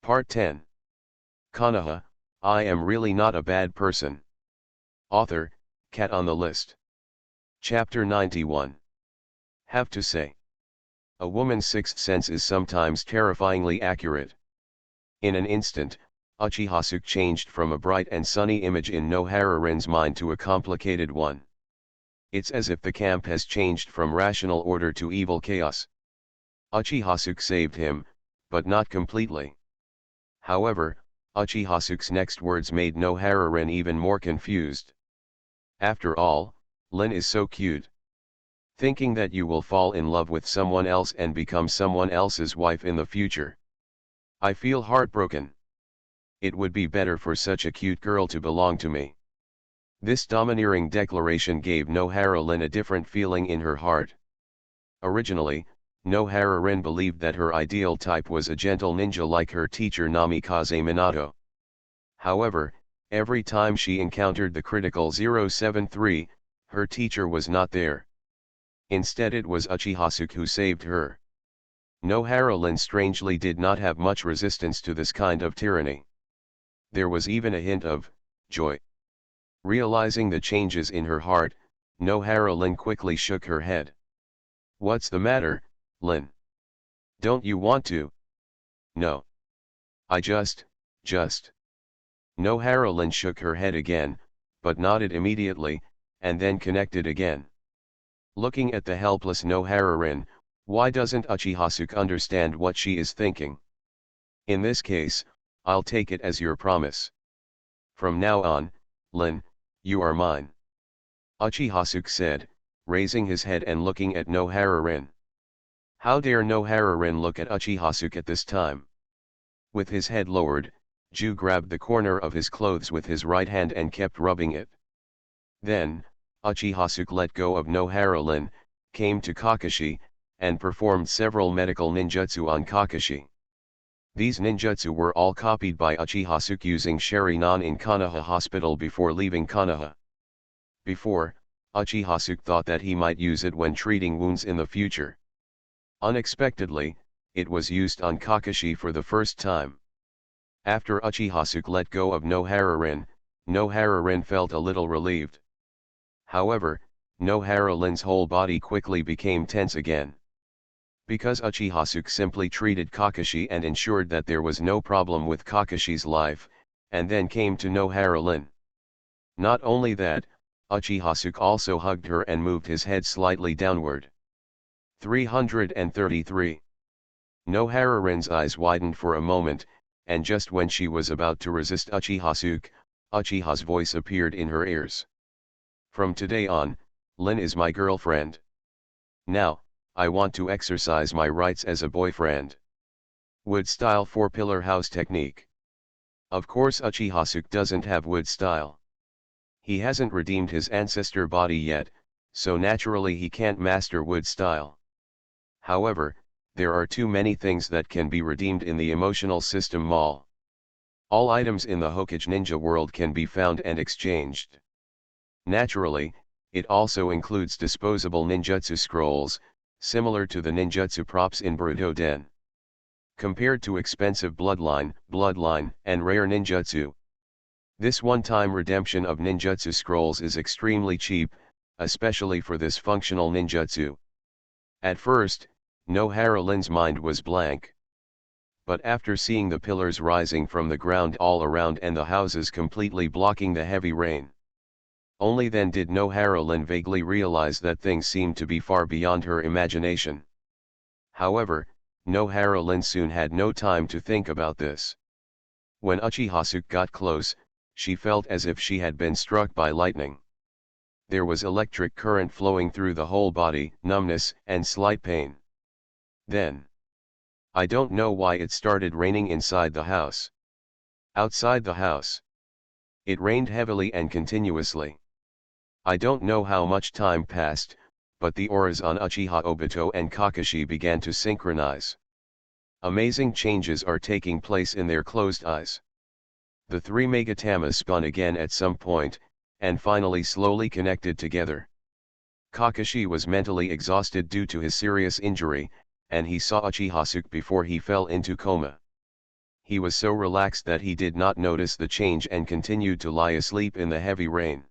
Part 10. Konoha, I am really not a bad person. Author, Cat on the List. Chapter 91. Have to say. A woman's sixth sense is sometimes terrifyingly accurate. In an instant, Uchihasuke changed from a bright and sunny image in Nohara-Rin's mind to a complicated one. It's as if the camp has changed from rational order to evil chaos. Uchihasuke saved him, but not completely. However, Uchihasuke's next words made Nohara-Rin even more confused. After all, Lin is so cute. Thinking that you will fall in love with someone else and become someone else's wife in the future. I feel heartbroken. It would be better for such a cute girl to belong to me. This domineering declaration gave Nohara-Rin a different feeling in her heart. Originally, Nohara-Rin believed that her ideal type was a gentle ninja like her teacher Namikaze Minato. However, every time she encountered the critical 073, her teacher was not there. Instead it was Uchihasuke who saved her. Nohara-Rin strangely did not have much resistance to this kind of tyranny. There was even a hint of joy. Realizing the changes in her heart, Nohara-Rin quickly shook her head. What's the matter, Lin? Don't you want to? No. I just. Nohara-Rin shook her head again, but nodded immediately, and then connected again. Looking at the helpless Nohara-Rin, why doesn't Uchihasuke understand what she is thinking? In this case, I'll take it as your promise. From now on, Lin, you are mine. Uchihasuke said, raising his head and looking at Nohara-Rin. How dare Nohara-Rin look at Uchihasuke at this time? With his head lowered, Ju grabbed the corner of his clothes with his right hand and kept rubbing it. Then, Uchihasuke let go of Nohara-Rin, came to Kakashi, and performed several medical ninjutsu on Kakashi. These ninjutsu were all copied by Uchihasuke using Sharingan in Konoha Hospital before leaving Konoha. Before, Uchihasuke thought that he might use it when treating wounds in the future. Unexpectedly, it was used on Kakashi for the first time. After Uchihasuke let go of Nohara-Rin, Nohara-Rin felt a little relieved. However, Nohara-Rin's whole body quickly became tense again. Because Uchihasuke simply treated Kakashi and ensured that there was no problem with Kakashi's life, and then came to Nohara-Rin. Not only that, Uchihasuke also hugged her and moved his head slightly downward. 333. Nohara-Rin's eyes widened for a moment, and just when she was about to resist Uchihasuke, Uchiha's voice appeared in her ears. From today on, Lin is my girlfriend. Now, I want to exercise my rights as a boyfriend. Wood style 4-pillar house technique. Of course Uchihasuke doesn't have wood style. He hasn't redeemed his ancestor body yet, so naturally he can't master wood style. However, there are too many things that can be redeemed in the emotional system mall. All items in the Hokage ninja world can be found and exchanged. Naturally, it also includes disposable ninjutsu scrolls, similar to the ninjutsu props in Boruto Den. Compared to expensive bloodline, and rare ninjutsu, this one-time redemption of ninjutsu scrolls is extremely cheap, especially for this functional ninjutsu. At first, Nohara-Rin's mind was blank. But after seeing the pillars rising from the ground all around and the houses completely blocking the heavy rain, only then did Nohara-Rin vaguely realize that things seemed to be far beyond her imagination. However, Nohara-Rin soon had no time to think about this. When Uchihasuke got close, she felt as if she had been struck by lightning. There was electric current flowing through the whole body, numbness, and slight pain. Then, I don't know why it started raining inside the house. Outside the house, it rained heavily and continuously. I don't know how much time passed, but the auras on Uchiha Obito and Kakashi began to synchronize. Amazing changes are taking place in their closed eyes. The three Megatamas spun again at some point, and finally slowly connected together. Kakashi was mentally exhausted due to his serious injury, and he saw Uchihasuke before he fell into coma. He was so relaxed that he did not notice the change and continued to lie asleep in the heavy rain.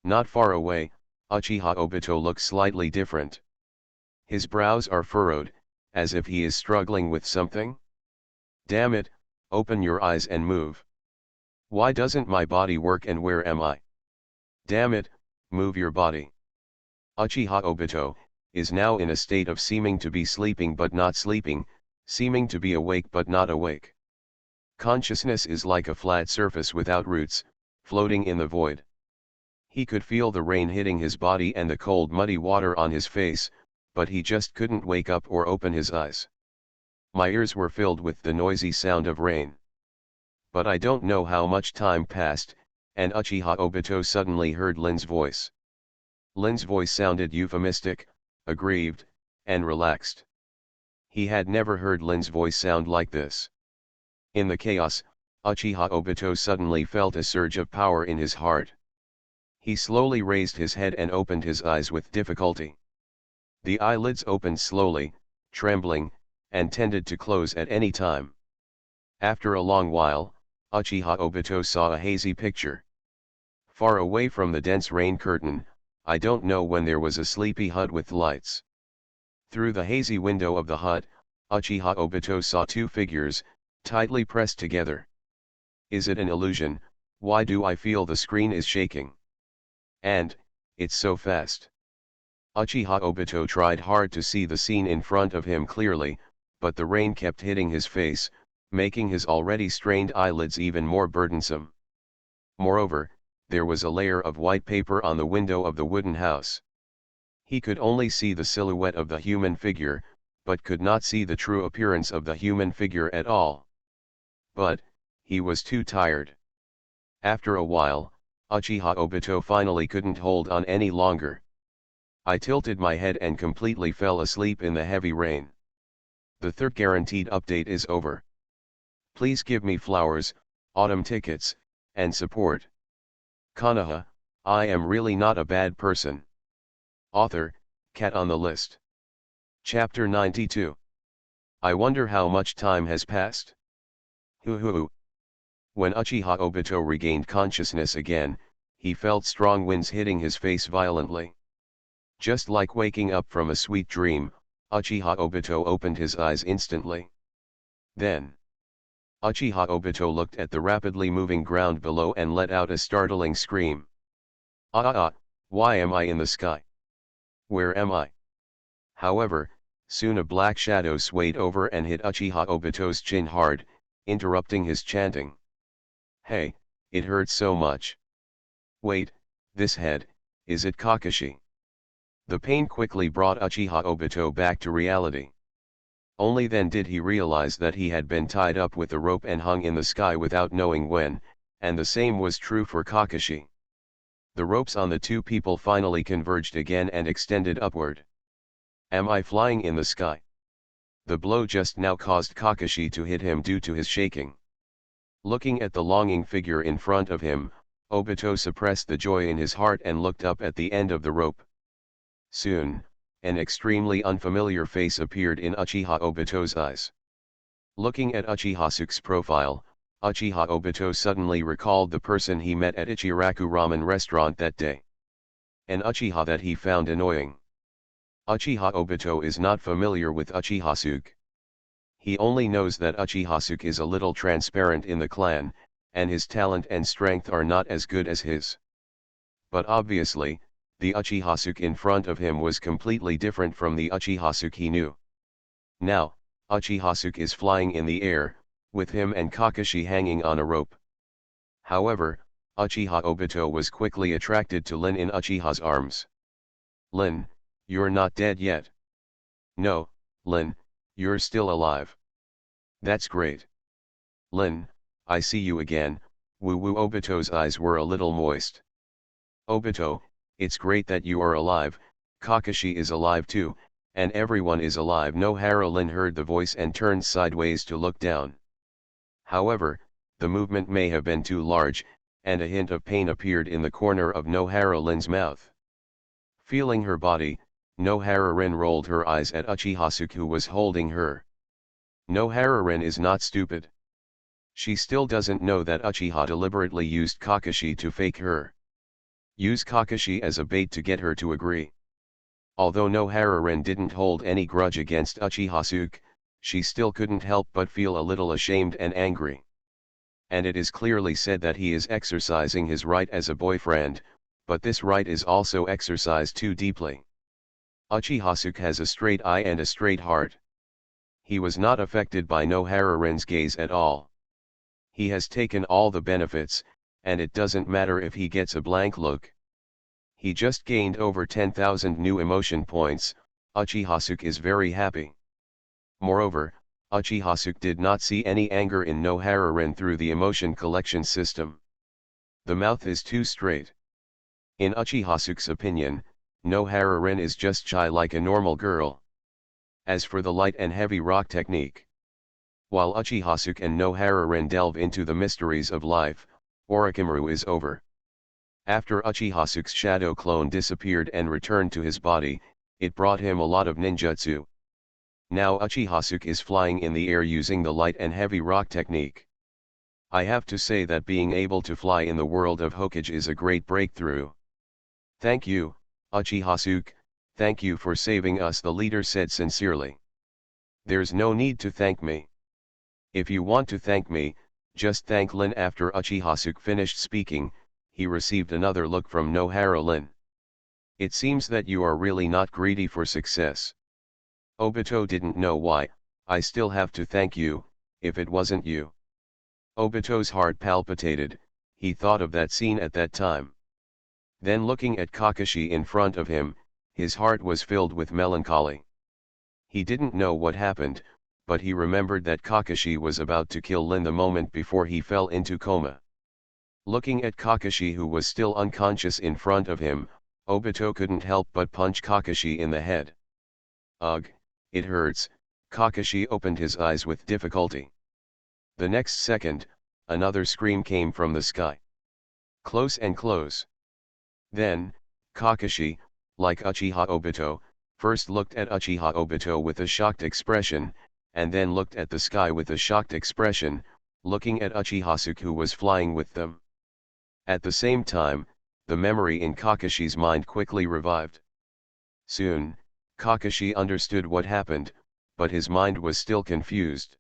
Not far away, Uchiha Obito looks slightly different. His brows are furrowed, as if he is struggling with something. Damn it, open your eyes and move. Why doesn't my body work and where am I? Damn it, move your body. Uchiha Obito is now in a state of seeming to be sleeping but not sleeping, seeming to be awake but not awake. Consciousness is like a flat surface without roots, floating in the void. He could feel the rain hitting his body and the cold muddy water on his face, but he just couldn't wake up or open his eyes. My ears were filled with the noisy sound of rain. But I don't know how much time passed, and Uchiha Obito suddenly heard Lin's voice. Lin's voice sounded euphemistic, aggrieved, and relaxed. He had never heard Lin's voice sound like this. In the chaos, Uchiha Obito suddenly felt a surge of power in his heart. He slowly raised his head and opened his eyes with difficulty. The eyelids opened slowly, trembling, and tended to close at any time. After a long while, Uchiha Obito saw a hazy picture. Far away from the dense rain curtain, I don't know when there was a sleepy hut with lights. Through the hazy window of the hut, Uchiha Obito saw two figures, tightly pressed together. Is it an illusion? Why do I feel the screen is shaking? And, it's so fast. Uchiha Obito tried hard to see the scene in front of him clearly, but the rain kept hitting his face, making his already strained eyelids even more burdensome. Moreover, there was a layer of white paper on the window of the wooden house. He could only see the silhouette of the human figure, but could not see the true appearance of the human figure at all. But, he was too tired. After a while, Uchiha Obito finally couldn't hold on any longer. I tilted my head and completely fell asleep in the heavy rain. The third guaranteed update is over. Please give me flowers, autumn tickets, and support. Konoha, I am really not a bad person. Author, Cat on the List. Chapter 92. I wonder how much time has passed. Hoo hoo. When Uchiha Obito regained consciousness again, he felt strong winds hitting his face violently. Just like waking up from a sweet dream, Uchiha Obito opened his eyes instantly. Then, Uchiha Obito looked at the rapidly moving ground below and let out a startling scream. Why am I in the sky? Where am I? However, soon a black shadow swayed over and hit Uchiha Obito's chin hard, interrupting his chanting. Hey, it hurts so much. Wait, this head, is it Kakashi? The pain quickly brought Uchiha Obito back to reality. Only then did he realize that he had been tied up with a rope and hung in the sky without knowing when, and the same was true for Kakashi. The ropes on the two people finally converged again and extended upward. Am I flying in the sky? The blow just now caused Kakashi to hit him due to his shaking. Looking at the longing figure in front of him, Obito suppressed the joy in his heart and looked up at the end of the rope. Soon, an extremely unfamiliar face appeared in Uchiha Obito's eyes. Looking at Uchihasuke's profile, Uchiha Obito suddenly recalled the person he met at Ichiraku Ramen restaurant that day. An Uchiha that he found annoying. Uchiha Obito is not familiar with Uchihasuke. He only knows that Uchihasuke is a little transparent in the clan, and his talent and strength are not as good as his. But obviously, the Uchihasuke in front of him was completely different from the Uchihasuke he knew. Now, Uchihasuke is flying in the air, with him and Kakashi hanging on a rope. However, Uchiha Obito was quickly attracted to Lin in Uchiha's arms. Lin, you're not dead yet. No, Lin, you're still alive. That's great. Lin, I see you again. Woo-woo. Obito's eyes were a little moist. Obito, it's great that you are alive, Kakashi is alive too, and everyone is alive. Nohara. Lin heard the voice and turned sideways to look down. However, the movement may have been too large, and a hint of pain appeared in the corner of Nohara Lin's mouth. Feeling her body, Nohara Rin rolled her eyes at Uchihasuke who was holding her. Nohara Rin is not stupid. She still doesn't know that Uchiha deliberately used Kakashi to fake her. Use Kakashi as a bait to get her to agree. Although Nohara-ren didn't hold any grudge against Uchiha-suke, she still couldn't help but feel a little ashamed and angry. And it is clearly said that he is exercising his right as a boyfriend, but this right is also exercised too deeply. Uchiha-suke has a straight eye and a straight heart. He was not affected by Nohara-ren's gaze at all. He has taken all the benefits, and it doesn't matter if he gets a blank look. He just gained over 10,000 new emotion points. Uchiha-suke is very happy. Moreover, Uchiha-suke did not see any anger in Nohara-ren through the emotion collection system. The mouth is too straight. In Uchiha-suke's opinion, Nohara-ren is just shy like a normal girl. As for the light and heavy rock technique, while Uchiha-suke and Nohara-ren delve into the mysteries of life, Orochimaru is over. After Uchiha-suke's shadow clone disappeared and returned to his body, it brought him a lot of ninjutsu. Now Uchiha-suke is flying in the air using the light and heavy rock technique. I have to say that being able to fly in the world of Hokage is a great breakthrough. Thank you, Uchiha-suke, thank you for saving us, the leader said sincerely. There's no need to thank me. If you want to thank me, just thank Lin. After Uchiha-suke finished speaking, he received another look from Nohara-Lin. It seems that you are really not greedy for success. Obito didn't know why. I still have to thank you, if it wasn't you. Obito's heart palpitated. He thought of that scene at that time. Then looking at Kakashi in front of him, his heart was filled with melancholy. He didn't know what happened, but he remembered that Kakashi was about to kill Lin the moment before he fell into coma. Looking at Kakashi, who was still unconscious in front of him, Obito couldn't help but punch Kakashi in the head. Ugh, it hurts. Kakashi opened his eyes with difficulty. The next second, another scream came from the sky. Close and close. Then, Kakashi, like Uchiha Obito, first looked at Uchiha Obito with a shocked expression, and then looked at the sky with a shocked expression, looking at Uchiha-suke who was flying with them. At the same time, the memory in Kakashi's mind quickly revived. Soon, Kakashi understood what happened, but his mind was still confused.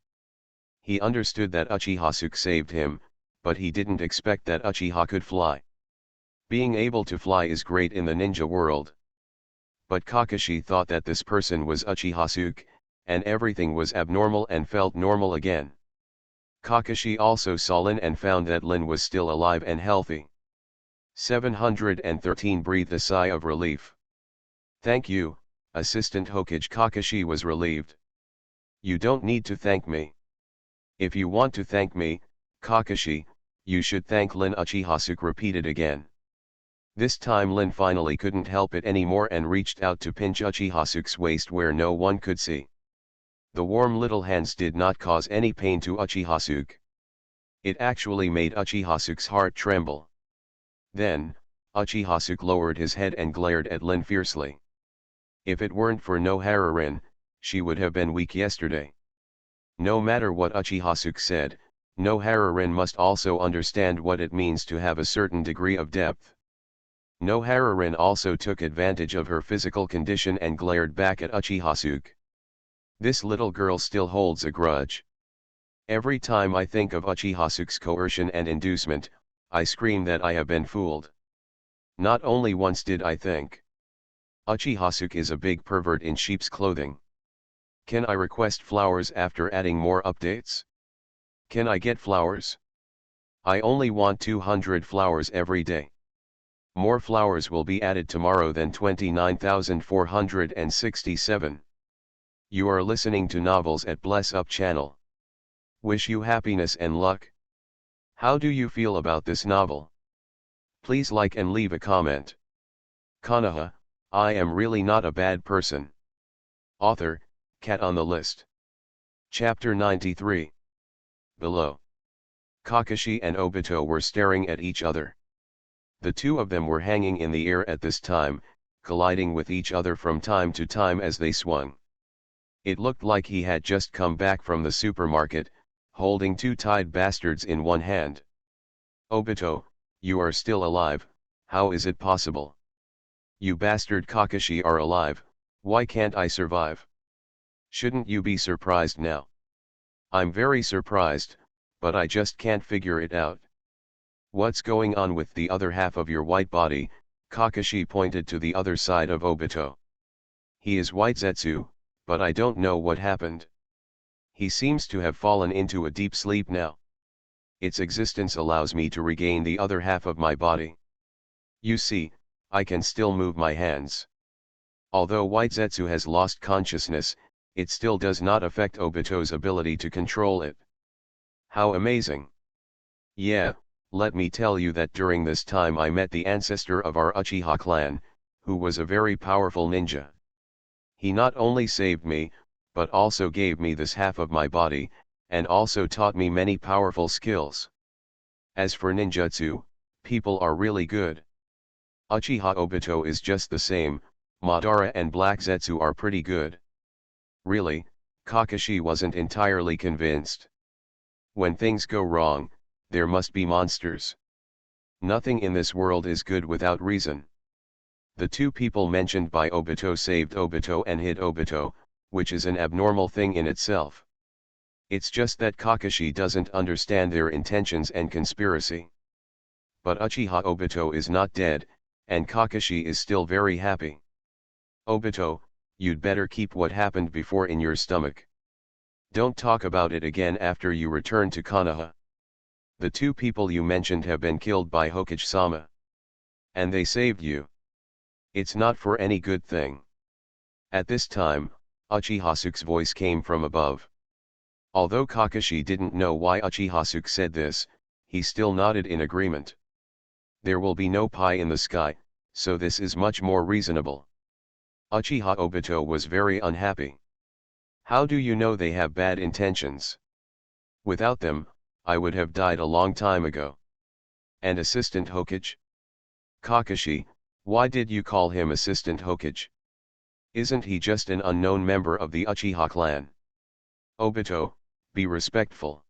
He understood that Uchiha-suke saved him, but he didn't expect that Uchiha could fly. Being able to fly is great in the ninja world. But Kakashi thought that this person was Uchiha-suke, and everything was abnormal and felt normal again. Kakashi also saw Lin and found that Lin was still alive and healthy. 713 breathed a sigh of relief. Thank you, Assistant Hokage. Kakashi was relieved. You don't need to thank me. If you want to thank me, Kakashi, you should thank Lin. Uchiha-suke repeated again. This time Lin finally couldn't help it anymore and reached out to pinch Uchiha-suke's waist where no one could see. The warm little hands did not cause any pain to Uchiha-suke. It actually made Uchiha-suke's heart tremble. Then, Uchiha-suke lowered his head and glared at Lin fiercely. If it weren't for Nohara-ren, she would have been weak yesterday. No matter what Uchiha-suke said, Nohara-ren must also understand what it means to have a certain degree of depth. Nohara-ren also took advantage of her physical condition and glared back at Uchiha-suke. This little girl still holds a grudge. Every time I think of Uchiha-suke's coercion and inducement, I scream that I have been fooled. Not only once did I think. Uchiha-suke is a big pervert in sheep's clothing. Can I request flowers after adding more updates? Can I get flowers? I only want 200 flowers every day. More flowers will be added tomorrow than 29,467. You are listening to Novels at Bless Up channel. Wish you happiness and luck. How do you feel about this novel? Please like and leave a comment. Konoha, I am really not a bad person. Author, Cat on the List. Chapter 93. Below. Kakashi and Obito were staring at each other. The two of them were hanging in the air at this time, colliding with each other from time to time as they swung. It looked like he had just come back from the supermarket, holding two tied bastards in one hand. Obito, you are still alive, how is it possible? You bastard Kakashi are alive, why can't I survive? Shouldn't you be surprised now? I'm very surprised, but I just can't figure it out. What's going on with the other half of your white body? Kakashi pointed to the other side of Obito. He is white Zetsu, but I don't know what happened. He seems to have fallen into a deep sleep now. Its existence allows me to regain the other half of my body. You see, I can still move my hands. Although White Zetsu has lost consciousness, it still does not affect Obito's ability to control it. How amazing! Yeah, let me tell you that during this time I met the ancestor of our Uchiha clan, who was a very powerful ninja. He not only saved me, but also gave me this half of my body, and also taught me many powerful skills. As for ninjutsu, people are really good. Uchiha Obito is just the same, Madara and Black Zetsu are pretty good. Really, Kakashi wasn't entirely convinced. When things go wrong, there must be monsters. Nothing in this world is good without reason. The two people mentioned by Obito saved Obito and hid Obito, which is an abnormal thing in itself. It's just that Kakashi doesn't understand their intentions and conspiracy. But Uchiha Obito is not dead, and Kakashi is still very happy. Obito, you'd better keep what happened before in your stomach. Don't talk about it again after you return to Konoha. The two people you mentioned have been killed by Hokage-sama. And they saved you. It's not for any good thing. At this time, Uchiha-suke's voice came from above. Although Kakashi didn't know why Uchiha-suke said this, he still nodded in agreement. There will be no pie in the sky, so this is much more reasonable. Uchiha Obito was very unhappy. How do you know they have bad intentions? Without them, I would have died a long time ago. And Assistant Hokage? Kakashi, why did you call him Assistant Hokage? Isn't he just an unknown member of the Uchiha clan? Obito, be respectful.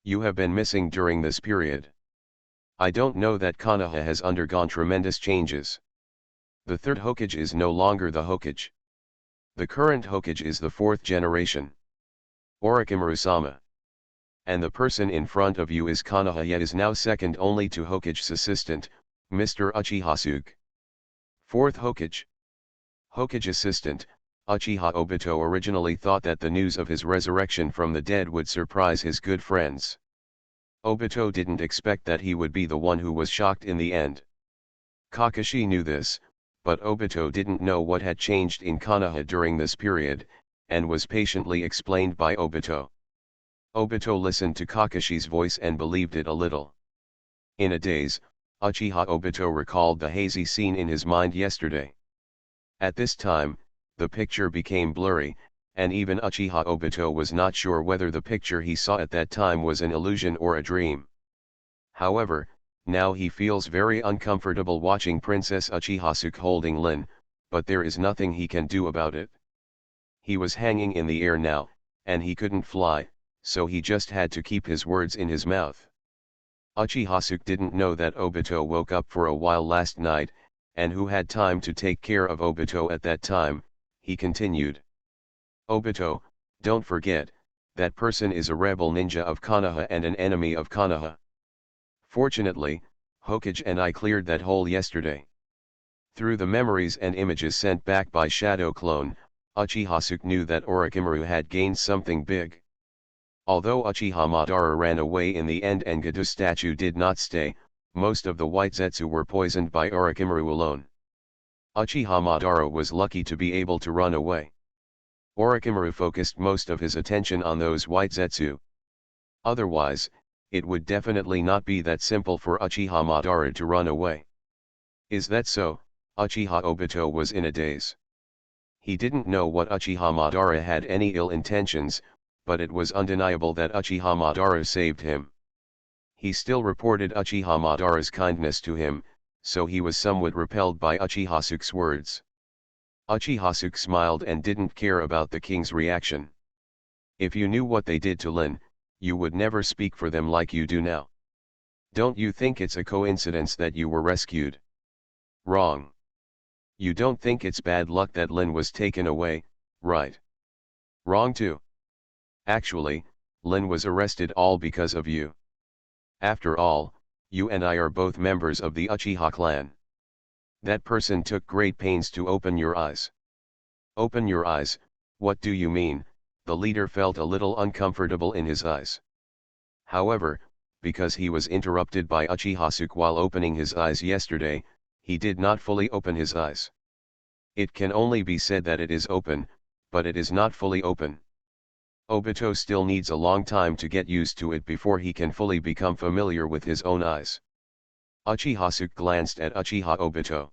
You have been missing during this period. I don't know that Konoha has undergone tremendous changes. The third Hokage is no longer the Hokage. The current Hokage is the fourth generation. Orochimaru-sama. And the person in front of you is Konoha, yet is now second only to Hokage's assistant, Mr. Uchiha-suke. Fourth Hokage. Hokage assistant, Uchiha Obito originally thought that the news of his resurrection from the dead would surprise his good friends. Obito didn't expect that he would be the one who was shocked in the end. Kakashi knew this, but Obito didn't know what had changed in Konoha during this period, and was patiently explained by Obito. Obito listened to Kakashi's voice and believed it a little. In a daze, Uchiha Obito recalled the hazy scene in his mind yesterday. At this time, the picture became blurry, and even Uchiha Obito was not sure whether the picture he saw at that time was an illusion or a dream. However, now he feels very uncomfortable watching Princess Uchiha-suke holding Lin, but there is nothing he can do about it. He was hanging in the air now, and he couldn't fly, so he just had to keep his words in his mouth. Uchiha-suke didn't know that Obito woke up for a while last night, and who had time to take care of Obito at that time. He continued. Obito, don't forget, that person is a rebel ninja of Konoha and an enemy of Konoha. Fortunately, Hokage and I cleared that hole yesterday. Through the memories and images sent back by Shadow Clone, Uchiha-suke knew that Orochimaru had gained something big. Although Uchiha Madara ran away in the end and Gedo statue did not stay, most of the White Zetsu were poisoned by Orochimaru alone. Uchiha Madara was lucky to be able to run away. Orochimaru focused most of his attention on those White Zetsu. Otherwise, it would definitely not be that simple for Uchiha Madara to run away. Is that so? Uchiha Obito was in a daze. He didn't know what Uchiha Madara had any ill intentions, but it was undeniable that Uchiha Madara saved him. He still reported Uchiha Madara's kindness to him, so he was somewhat repelled by Uchiha-suke's words. Uchiha-suke smiled and didn't care about the king's reaction. If you knew what they did to Lin, you would never speak for them like you do now. Don't you think it's a coincidence that you were rescued? Wrong. You don't think it's bad luck that Lin was taken away, right? Wrong too. Actually, Lin was arrested all because of you. After all, you and I are both members of the Uchiha clan. That person took great pains to open your eyes. Open your eyes, what do you mean? The leader felt a little uncomfortable in his eyes. However, because he was interrupted by Uchihasuke while opening his eyes yesterday, he did not fully open his eyes. It can only be said that it is open, but it is not fully open. Obito still needs a long time to get used to it before he can fully become familiar with his own eyes. Uchihasuke glanced at Uchiha Obito.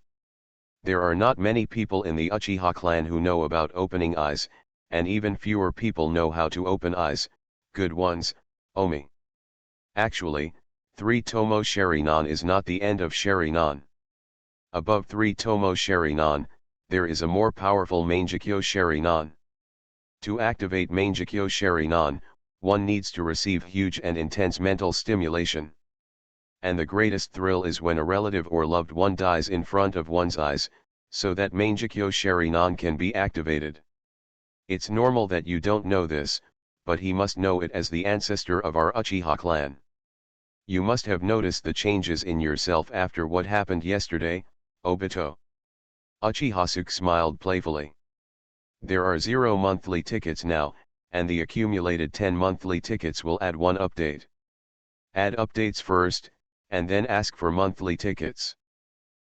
There are not many people in the Uchiha clan who know about opening eyes, and even fewer people know how to open eyes, good ones, Omi. Actually, 3 Tomo Sharinan is not the end of Sharinan. Above 3 Tomo Sharinan, there is a more powerful Mangekyo Sharinan. To activate Mangekyo Sharinan, one needs to receive huge and intense mental stimulation. And the greatest thrill is when a relative or loved one dies in front of one's eyes, so that Mangekyo Sharinan can be activated. It's normal that you don't know this, but he must know it as the ancestor of our Uchiha clan. You must have noticed the changes in yourself after what happened yesterday, Obito. Uchihasuke smiled playfully. There are 0 monthly tickets now, and the accumulated 10 monthly tickets will add 1 update. Add updates first, and then ask for monthly tickets.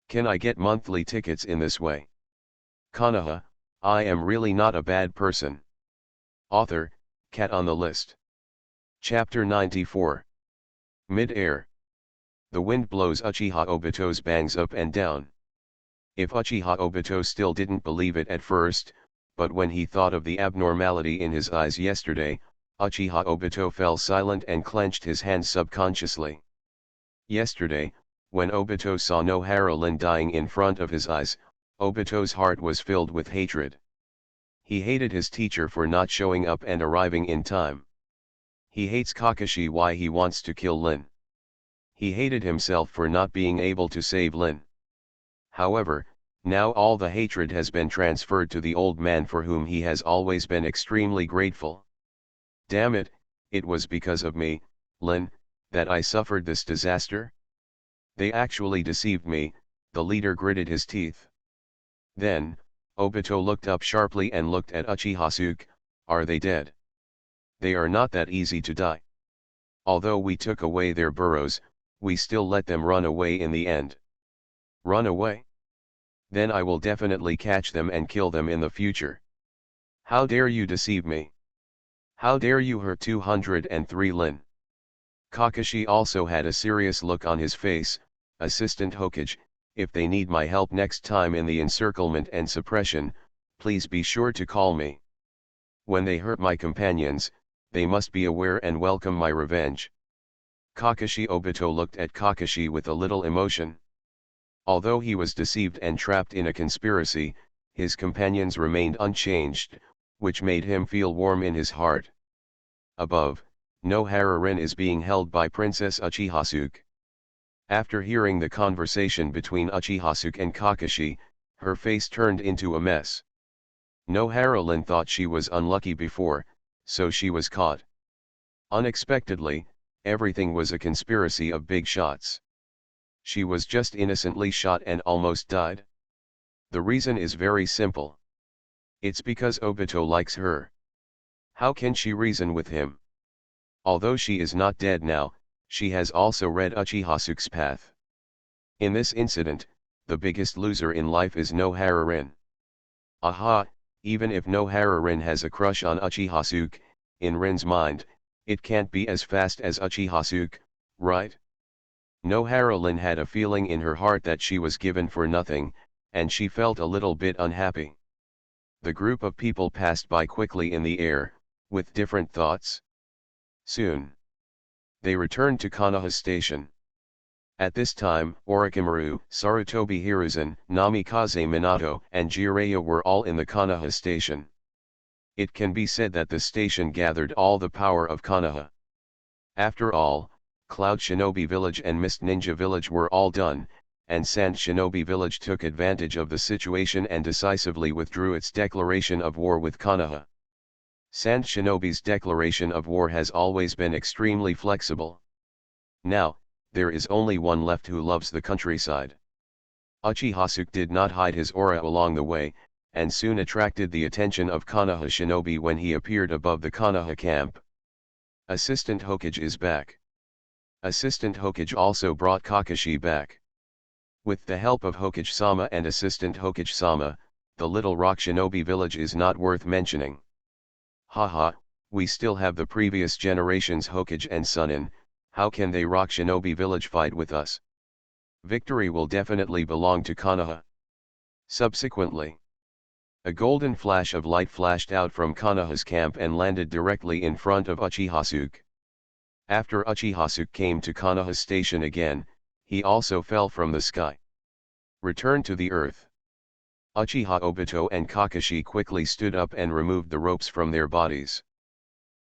Can I get monthly tickets in this way? Konoha, I am really not a bad person. Author, Cat on the List. Chapter 94. Mid-air. The wind blows Uchiha Obito's bangs up and down. If Uchiha Obito still didn't believe it at first, but when he thought of the abnormality in his eyes yesterday, Uchiha Obito fell silent and clenched his hands subconsciously. Yesterday, when Obito saw Nohara Lin dying in front of his eyes, Obito's heart was filled with hatred. He hated his teacher for not showing up and arriving in time. He hates Kakashi why he wants to kill Lin. He hated himself for not being able to save Lin. However, now all the hatred has been transferred to the old man for whom he has always been extremely grateful. Damn it, it was because of me, Lin, that I suffered this disaster? They actually deceived me, the leader gritted his teeth. Then, Obito looked up sharply and looked at Uchihasuke, are they dead? They are not that easy to die. Although we took away their burrows, we still let them run away in the end. Run away? Then I will definitely catch them and kill them in the future. How dare you deceive me? How dare you hurt 203 Lin? Kakashi also had a serious look on his face. Assistant Hokage, if they need my help next time in the encirclement and suppression, please be sure to call me. When they hurt my companions, they must be aware and welcome my revenge. Kakashi Obito looked at Kakashi with a little emotion. Although he was deceived and trapped in a conspiracy, his companions remained unchanged, which made him feel warm in his heart. Above, Nohara Rin is being held by Princess Uchihasuke. After hearing the conversation between Uchihasuke and Kakashi, her face turned into a mess. Nohara Rin thought she was unlucky before, so she was caught. Unexpectedly, everything was a conspiracy of big shots. She was just innocently shot and almost died. The reason is very simple. It's because Obito likes her. How can she reason with him? Although she is not dead now, she has also read Uchihasuke's path. In this incident, the biggest loser in life is Nohara Rin. Aha, even if Nohara Rin has a crush on Uchihasuke, in Rin's mind, it can't be as fast as Uchihasuke, right? Nohara Rin had a feeling in her heart that she was given for nothing, and she felt a little bit unhappy. The group of people passed by quickly in the air, with different thoughts. Soon, they returned to Konoha Station. At this time, Orochimaru, Sarutobi Hiruzen, Namikaze Minato, and Jiraiya were all in the Konoha Station. It can be said that the station gathered all the power of Konoha. After all, Cloud Shinobi Village and Mist Ninja Village were all done, and Sand Shinobi Village took advantage of the situation and decisively withdrew its declaration of war with Konoha. Sand Shinobi's declaration of war has always been extremely flexible. Now, there is only one left who loves the countryside. Uchiha did not hide his aura along the way, and soon attracted the attention of Konoha Shinobi when he appeared above the Konoha camp. Assistant Hokage is back. Assistant Hokage also brought Kakashi back. With the help of Hokage-sama and Assistant Hokage-sama, the Little Rock Shinobi village is not worth mentioning. Haha, we still have the previous generation's Hokage and Sunin, how can they rock Shinobi village fight with us? Victory will definitely belong to Konoha. Subsequently, a golden flash of light flashed out from Konoha's camp and landed directly in front of Uchiha. After Uchiha came to Konoha's station again, he also fell from the sky. Return to the earth. Uchiha Obito and Kakashi quickly stood up and removed the ropes from their bodies.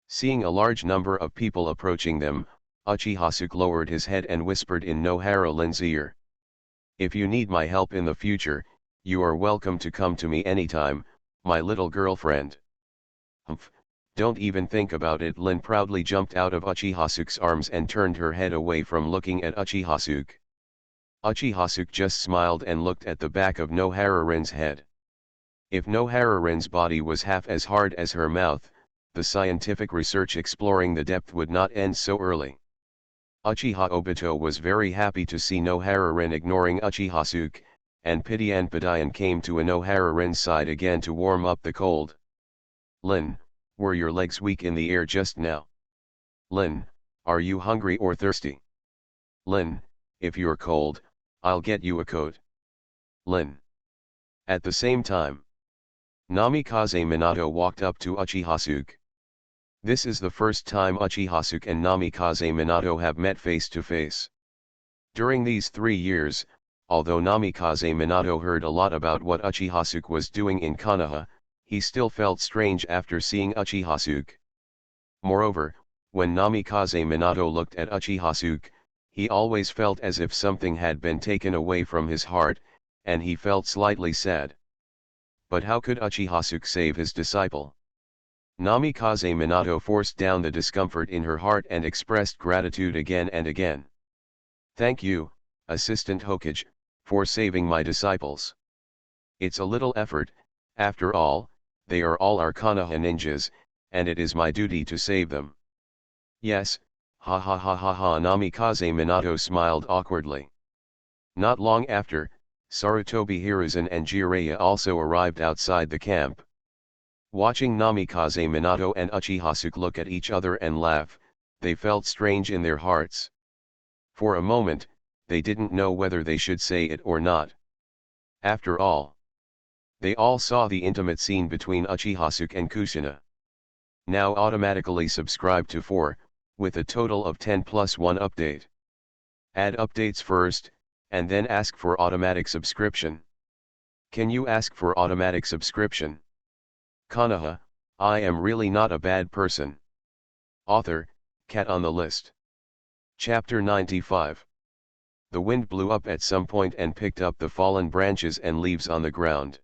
Seeing a large number of people approaching them, Uchiha lowered his head and whispered in Nohara Lin's ear. If you need my help in the future, you are welcome to come to me anytime, my little girlfriend. Humph, don't even think about it. Lin proudly jumped out of Uchiha-suke's arms and turned her head away from looking at Uchiha-suke. Uchiha-suke just smiled and looked at the back of Nohara Rin's head. If Nohara Rin's body was half as hard as her mouth, the scientific research exploring the depth would not end so early. Uchiha Obito was very happy to see Nohara Rin ignoring Uchiha-suke, and Pidyan Padayan came to Nohara Rin's side again to warm up the cold. Lin, were your legs weak in the air just now? Lin, are you hungry or thirsty? Lin, if you're cold, I'll get you a coat. Lin. At the same time, Namikaze Minato walked up to Uchiha-suke. This is the first time Uchiha-suke and Namikaze Minato have met face to face. During these 3 years, although Namikaze Minato heard a lot about what Uchiha-suke was doing in Konoha, he still felt strange after seeing Uchiha-suke. Moreover, when Namikaze Minato looked at Uchiha-suke, he always felt as if something had been taken away from his heart, and he felt slightly sad. But how could Uchiha-suke save his disciple? Namikaze Minato forced down the discomfort in her heart and expressed gratitude again and again. Thank you, Assistant Hokage, for saving my disciples. It's a little effort, after all, they are all our Konoha ninjas, and it is my duty to save them. Yes, ha ha ha ha ha. Namikaze Minato smiled awkwardly. Not long after, Sarutobi Hiruzen and Jiraiya also arrived outside the camp. Watching Namikaze Minato and Uchiha-suke look at each other and laugh, they felt strange in their hearts. For a moment, they didn't know whether they should say it or not. After all, they all saw the intimate scene between Uchiha-suke and Kushina. Now automatically subscribe to 4, with a total of 10+1 update. Add updates first, and then ask for automatic subscription. Can you ask for automatic subscription? Konoha, I am really not a bad person. Author, Cat on the List. Chapter 95. The wind blew up at some point and picked up the fallen branches and leaves on the ground.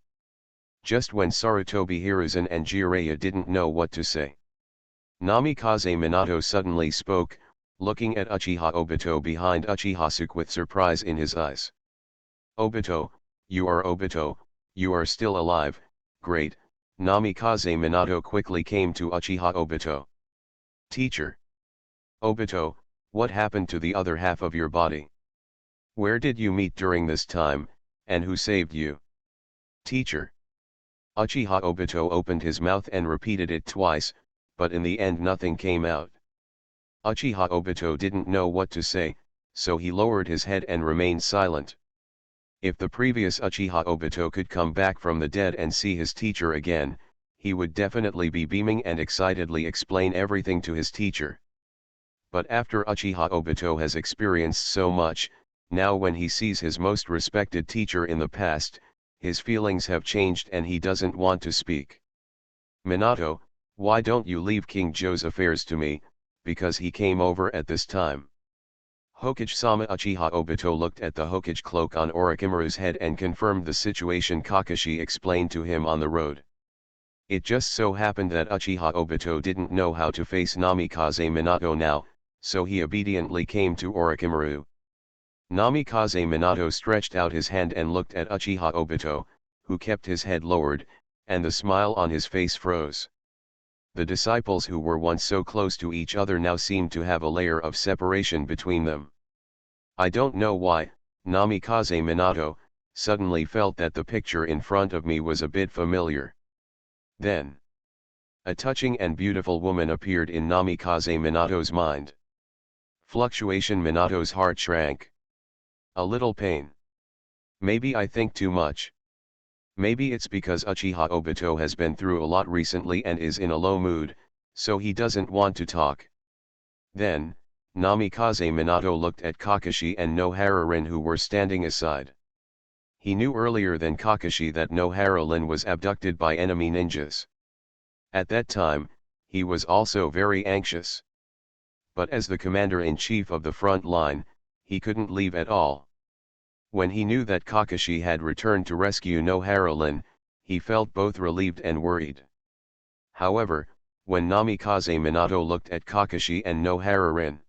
Just when Sarutobi Hiruzen and Jiraiya didn't know what to say, Namikaze Minato suddenly spoke, looking at Uchiha Obito behind Uchiha-suke with surprise in his eyes. Obito, you are still alive, great. Namikaze Minato quickly came to Uchiha Obito. Teacher. Obito, what happened to the other half of your body? Where did you meet during this time, and who saved you? Teacher. Uchiha Obito opened his mouth and repeated it twice, but in the end nothing came out. Uchiha Obito didn't know what to say, so he lowered his head and remained silent. If the previous Uchiha Obito could come back from the dead and see his teacher again, he would definitely be beaming and excitedly explain everything to his teacher. But after Uchiha Obito has experienced so much, now when he sees his most respected teacher in the past, his feelings have changed and he doesn't want to speak. Minato, why don't you leave King Joe's affairs to me, because he came over at this time. Hokage-sama Uchiha Obito looked at the Hokage cloak on Orochimaru's head and confirmed the situation Kakashi explained to him on the road. It just so happened that Uchiha Obito didn't know how to face Namikaze Minato now, so he obediently came to Orochimaru. Namikaze Minato stretched out his hand and looked at Uchiha Obito, who kept his head lowered, and the smile on his face froze. The disciples who were once so close to each other now seemed to have a layer of separation between them. I don't know why, Namikaze Minato, suddenly felt that the picture in front of me was a bit familiar. Then, a touching and beautiful woman appeared in Namikaze Minato's mind. Fluctuation. Minato's heart shrank. A little pain. Maybe I think too much. Maybe it's because Uchiha Obito has been through a lot recently and is in a low mood, so he doesn't want to talk. Then, Namikaze Minato looked at Kakashi and Nohara-rin who were standing aside. He knew earlier than Kakashi that Nohara-rin was abducted by enemy ninjas. At that time, he was also very anxious. But as the commander-in-chief of the front line, he couldn't leave at all. When he knew that Kakashi had returned to rescue Nohara-rin, he felt both relieved and worried. However, when Namikaze Minato looked at Kakashi and Nohara-rin,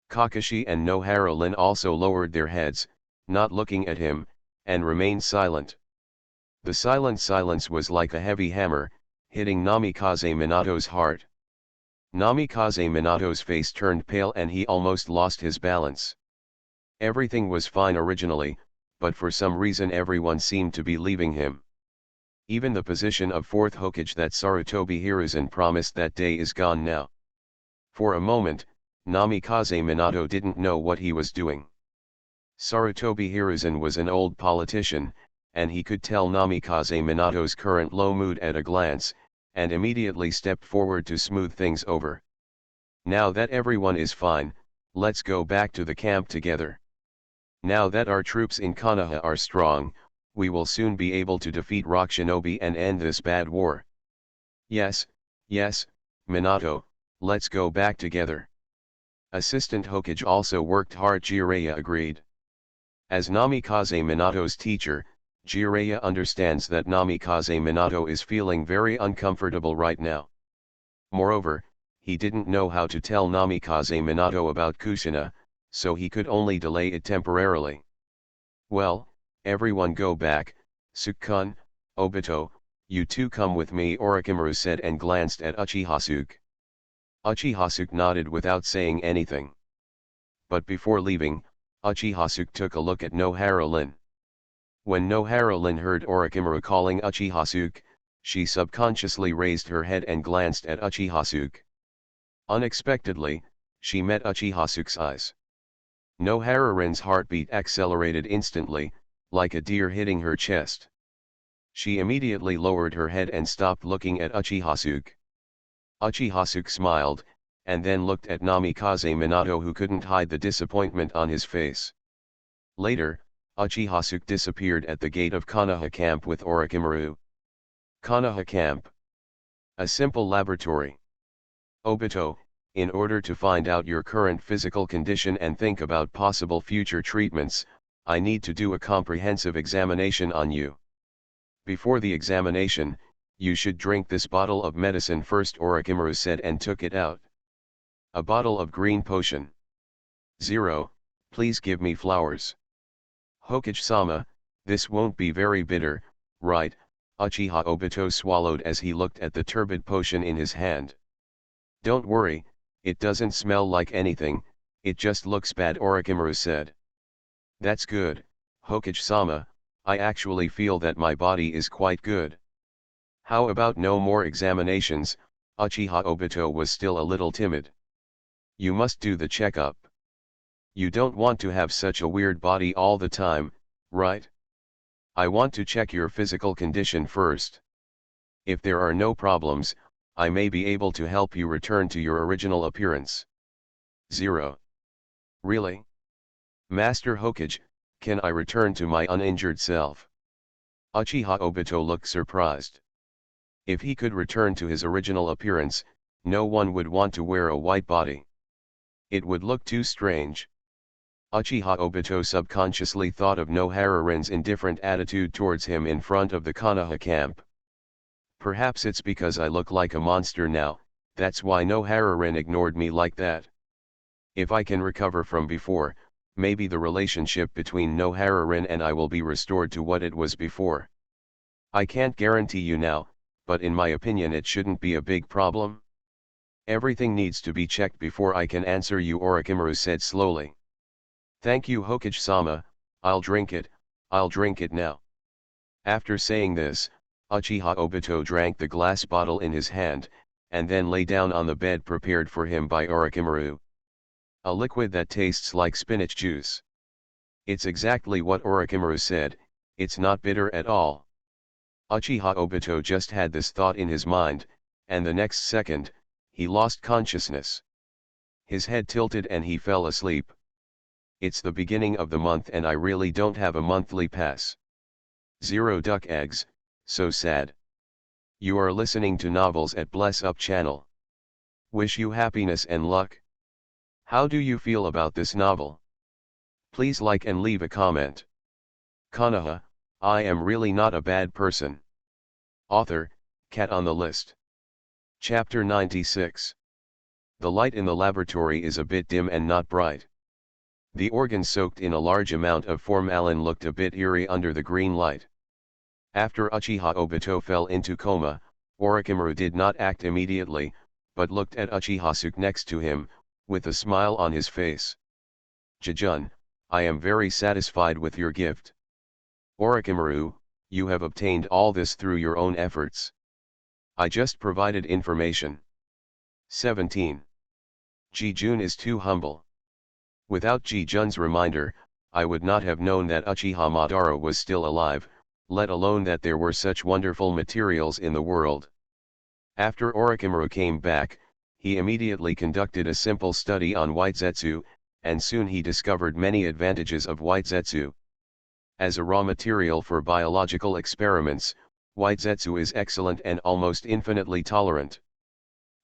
Kakashi and Nohara-rin also lowered their heads, not looking at him, and remained silent. The silence was like a heavy hammer, hitting Namikaze Minato's heart. Namikaze Minato's face turned pale and he almost lost his balance. Everything was fine originally, but for some reason everyone seemed to be leaving him. Even the position of fourth Hokage that Sarutobi Hiruzen promised that day is gone now. For a moment, Namikaze Minato didn't know what he was doing. Sarutobi Hiruzen was an old politician, and he could tell Namikaze Minato's current low mood at a glance, and immediately stepped forward to smooth things over. Now that everyone is fine, let's go back to the camp together. Now that our troops in Konoha are strong, we will soon be able to defeat Rock Shinobi and end this bad war. Yes, Minato, let's go back together. Assistant Hokage also worked hard. Jiraiya agreed. As Namikaze Minato's teacher, Jiraiya understands that Namikaze Minato is feeling very uncomfortable right now. Moreover, he didn't know how to tell Namikaze Minato about Kushina, so he could only delay it temporarily. Well, everyone go back, Sukun, Obito, you two come with me, Orochimaru said and glanced at Uchiha-suke. Uchiha-suke nodded without saying anything. But before leaving, Uchiha-suke took a look at Nohara-rin. When Nohara-rin heard Orochimaru calling Uchiha-suke, she subconsciously raised her head and glanced at Uchiha-suke. Unexpectedly, she met Uchiha-suke's eyes. Nohara-rin's heartbeat accelerated instantly, like a deer hitting her chest. She immediately lowered her head and stopped looking at Uchiha-suke. Uchiha-suke smiled, and then looked at Namikaze Minato, who couldn't hide the disappointment on his face. Later, Uchiha-suke disappeared at the gate of Konoha camp with Orochimaru. Konoha camp. A simple laboratory. Obito, in order to find out your current physical condition and think about possible future treatments, I need to do a comprehensive examination on you. Before the examination, you should drink this bottle of medicine first, Orochimaru said and took it out. A bottle of green potion. 0, please give me flowers. Hokage-sama, this won't be very bitter, right? Uchiha Obito swallowed as he looked at the turbid potion in his hand. Don't worry, it doesn't smell like anything, it just looks bad, Orochimaru said. That's good, Hokage-sama, I actually feel that my body is quite good. How about no more examinations? Uchiha Obito was still a little timid. You must do the checkup. You don't want to have such a weird body all the time, right? I want to check your physical condition first. If there are no problems, I may be able to help you return to your original appearance. 0. Really? Master Hokage, can I return to my uninjured self? Uchiha Obito looked surprised. If he could return to his original appearance, no one would want to wear a white body. It would look too strange. Uchiha Obito subconsciously thought of Nohararin's indifferent attitude towards him in front of the Konoha camp. Perhaps it's because I look like a monster now, that's why Nohararin ignored me like that. If I can recover from before, maybe the relationship between Nohararin and I will be restored to what it was before. I can't guarantee you now, but in my opinion it shouldn't be a big problem. Everything needs to be checked before I can answer you, Orochimaru said slowly. Thank you Hokage-sama, I'll drink it now. After saying this, Uchiha Obito drank the glass bottle in his hand, and then lay down on the bed prepared for him by Orochimaru. A liquid that tastes like spinach juice. It's exactly what Orochimaru said, it's not bitter at all. Uchiha Obito just had this thought in his mind, and the next second, he lost consciousness. His head tilted and he fell asleep. It's the beginning of the month and I really don't have a monthly pass. 0 duck eggs, so sad. You are listening to Novels at Bless Up channel. Wish you happiness and luck. How do you feel about this novel? Please like and leave a comment. Konoha, I am really not a bad person. Author, Cat on the List. Chapter 96. The light in the laboratory is a bit dim and not bright. The organ soaked in a large amount of formalin looked a bit eerie under the green light. After Uchiha Obito fell into coma, Orochimaru did not act immediately, but looked at Uchiha Sasuke next to him, with a smile on his face. Jijun, I am very satisfied with your gift. Orochimaru, you have obtained all this through your own efforts. I just provided information. 17. Jijun is too humble. Without Jijun's reminder, I would not have known that Uchiha Madara was still alive, let alone that there were such wonderful materials in the world. After Orochimaru came back, he immediately conducted a simple study on Whitezetsu, and soon he discovered many advantages of Whitezetsu. As a raw material for biological experiments, Whitezetsu is excellent and almost infinitely tolerant.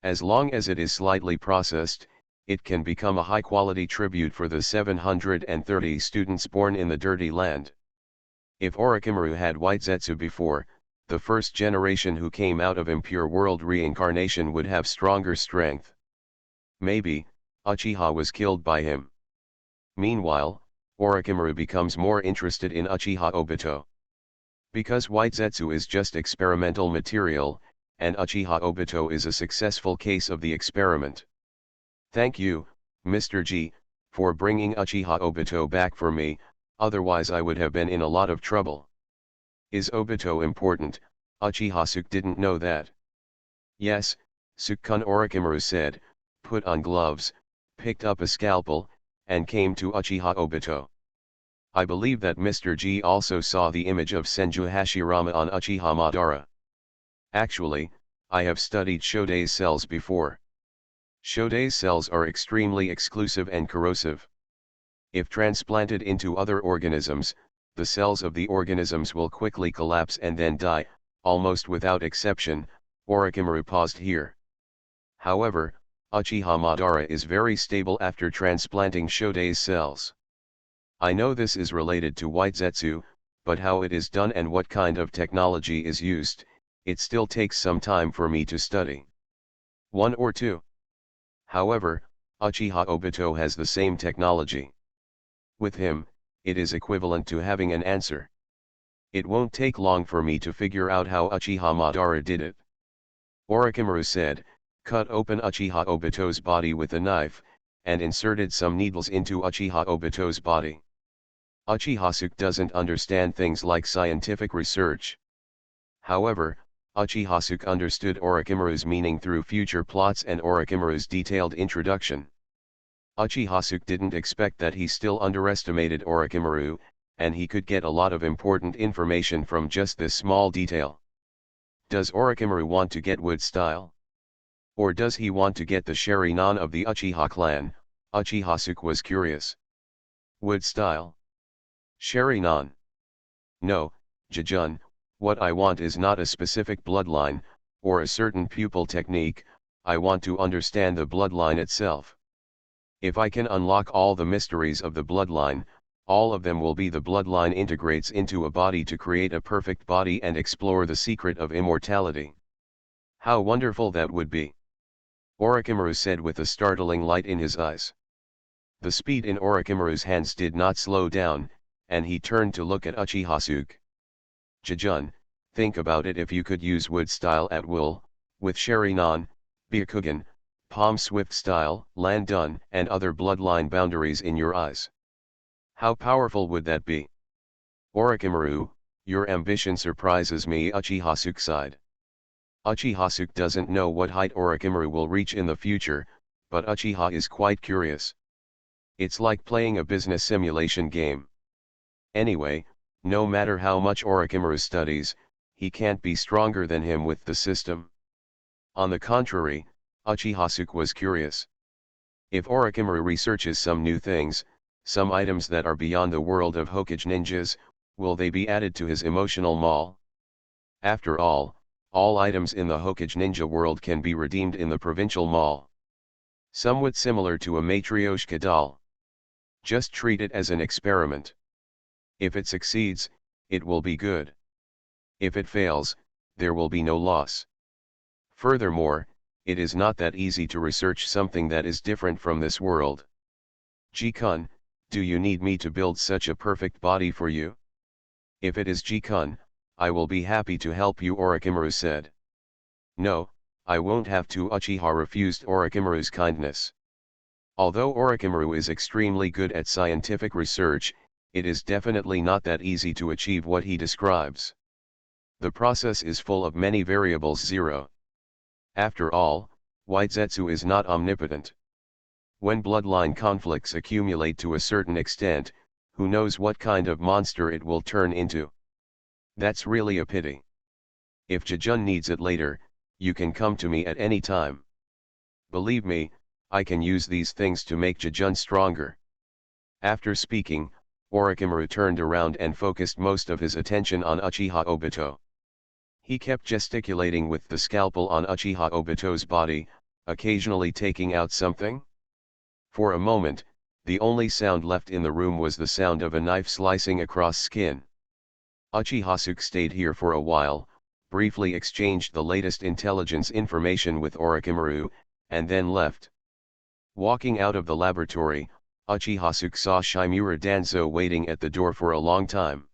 As long as it is slightly processed, it can become a high-quality tribute for the 730 students born in the Dirty Land. If Orochimaru had Whitezetsu before, the first generation who came out of impure world reincarnation would have stronger strength. Maybe, Uchiha was killed by him. Meanwhile, Orochimaru becomes more interested in Uchiha Obito. Because Whitezetsu is just experimental material, and Uchiha Obito is a successful case of the experiment. Thank you, Mr. G, for bringing Uchiha Obito back for me, otherwise I would have been in a lot of trouble. Is Obito important? Uchiha Sasuke didn't know that. Yes, Sukun, Orochimaru said, put on gloves, picked up a scalpel, and came to Uchiha Obito. I believe that Mr. G also saw the image of Senju Hashirama on Uchiha Madara. Actually, I have studied Shodei's cells before. Shodei's cells are extremely exclusive and corrosive. If transplanted into other organisms, the cells of the organisms will quickly collapse and then die, almost without exception. Orochimaru paused here. However, Uchiha Madara is very stable after transplanting Shodei's cells. I know this is related to Whitezetsu, but how it is done and what kind of technology is used, it still takes some time for me to study. 1 or 2. However, Uchiha Obito has the same technology. With him, it is equivalent to having an answer. It won't take long for me to figure out how Uchiha Madara did it. Orochimaru said, cut open Uchiha Obito's body with a knife, and inserted some needles into Uchiha Obito's body. Uchiha Sasuke doesn't understand things like scientific research. However, Uchiha Sasuke understood Orochimaru's meaning through future plots and Orochimaru's detailed introduction. Uchiha Sasuke didn't expect that he still underestimated Orochimaru, and he could get a lot of important information from just this small detail. Does Orochimaru want to get wood style? Or does he want to get the Sharingan of the Uchiha clan? Uchiha Sasuke was curious. Wood style? Sharingan? No, Jijun, what I want is not a specific bloodline, or a certain pupil technique, I want to understand the bloodline itself. If I can unlock all the mysteries of the bloodline, all of them will be the bloodline integrates into a body to create a perfect body and explore the secret of immortality. How wonderful that would be! Orochimaru said with a startling light in his eyes. The speed in Orochimaru's hands did not slow down, and he turned to look at Uchihasuke. Jijun, think about it, if you could use wood style at will, with Sharingan, Byakugan, Palm Swift style, Landun, and other bloodline boundaries in your eyes. How powerful would that be? Orochimaru, your ambition surprises me, Uchihasuke sighed. Uchihasuke doesn't know what height Orochimaru will reach in the future, but Uchiha is quite curious. It's like playing a business simulation game. Anyway, no matter how much Orochimaru studies, he can't be stronger than him with the system. On the contrary, Uchihasuke was curious. If Orochimaru researches some new things, some items that are beyond the world of Hokage ninjas, will they be added to his emotional mall? After all items in the Hokage ninja world can be redeemed in the provincial mall. Somewhat similar to a Matryoshka doll. Just treat it as an experiment. If it succeeds, it will be good. If it fails, there will be no loss. Furthermore, it is not that easy to research something that is different from this world. Ji-kun, do you need me to build such a perfect body for you? If it is Ji-kun, I will be happy to help you, Orochimaru said. No, I won't have to. Uchiha refused Orochimaru's kindness. Although Orochimaru is extremely good at scientific research, it is definitely not that easy to achieve what he describes. The process is full of many variables. After all, Whitezetsu is not omnipotent. When bloodline conflicts accumulate to a certain extent, who knows what kind of monster it will turn into? That's really a pity. If Jijun needs it later, you can come to me at any time. Believe me, I can use these things to make Jijun stronger. After speaking, Orochimaru turned around and focused most of his attention on Uchiha Obito. He kept gesticulating with the scalpel on Uchiha Obito's body, occasionally taking out something. For a moment, the only sound left in the room was the sound of a knife slicing across skin. Uchihasuke stayed here for a while, briefly exchanged the latest intelligence information with Orochimaru, and then left. Walking out of the laboratory, Uchihasuke saw Shimura Danzo waiting at the door for a long time.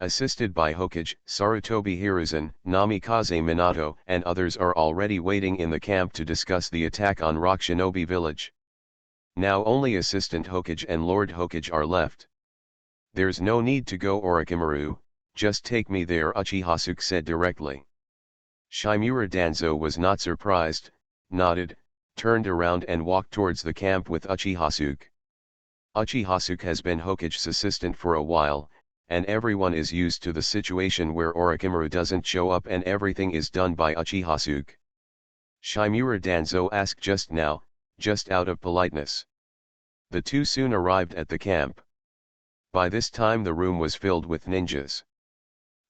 Assisted by Hokage, Sarutobi Hiruzen, Namikaze Minato, and others are already waiting in the camp to discuss the attack on Rock Shinobi Village. Now only Assistant Hokage and Lord Hokage are left. There's no need to go, Orochimaru, just take me there, Uchihasuke said directly. Shimura Danzo was not surprised, nodded, turned around and walked towards the camp with Uchihasuke. Uchihasuke has been Hokage's assistant for a while, and everyone is used to the situation where Orochimaru doesn't show up and everything is done by Uchihasuke. Shimura Danzo asked just now, just out of politeness. The two soon arrived at the camp. By this time the room was filled with ninjas.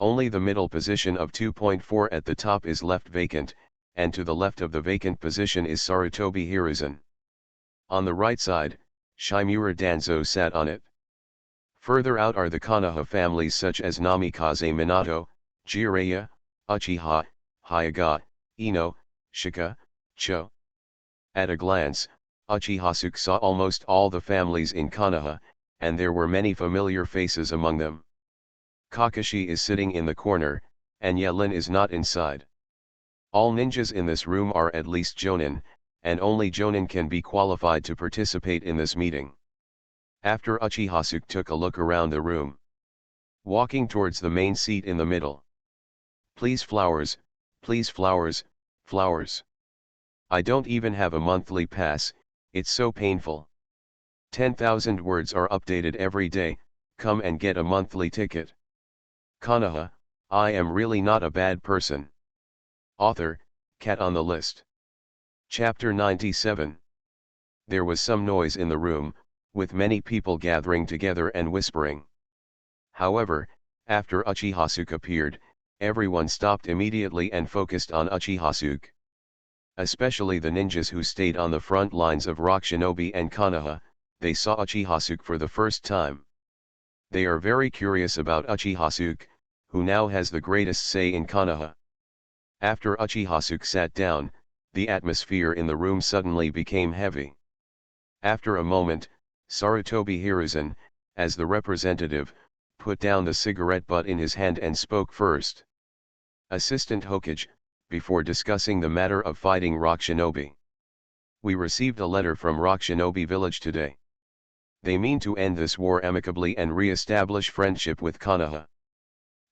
Only the middle position of 2.4 at the top is left vacant, and to the left of the vacant position is Sarutobi Hiruzen. On the right side, Shimura Danzo sat on it. Further out are the Konoha families such as Namikaze Minato, Jiraiya, Uchiha, Hyuga, Ino, Shika, Cho. At a glance, Uchihasuke saw almost all the families in Konoha, and there were many familiar faces among them. Kakashi is sitting in the corner, and Yelin is not inside. All ninjas in this room are at least Jonin, and only Jonin can be qualified to participate in this meeting. After Uchihasuke took a look around the room. Walking towards the main seat in the middle. Please flowers, flowers. I don't even have a monthly pass, it's so painful. 10,000 words are updated every day, come and get a monthly ticket. Konoha, I am really not a bad person. Author, Cat on the List. Chapter 97. There was some noise in the room, with many people gathering together and whispering. However, after Uchihasuke appeared, everyone stopped immediately and focused on Uchihasuke. Especially the ninjas who stayed on the front lines of Rock Shinobi and Konoha, they saw Uchihasuke for the first time. They are very curious about Uchihasuke, who now has the greatest say in Konoha. After Uchihasuke sat down, the atmosphere in the room suddenly became heavy. After a moment, Sarutobi Hiruzen, as the representative, put down the cigarette butt in his hand and spoke first. Assistant Hokage, before discussing the matter of fighting Rock Shinobi. We received a letter from Rock Shinobi village today. They mean to end this war amicably and re-establish friendship with Konoha.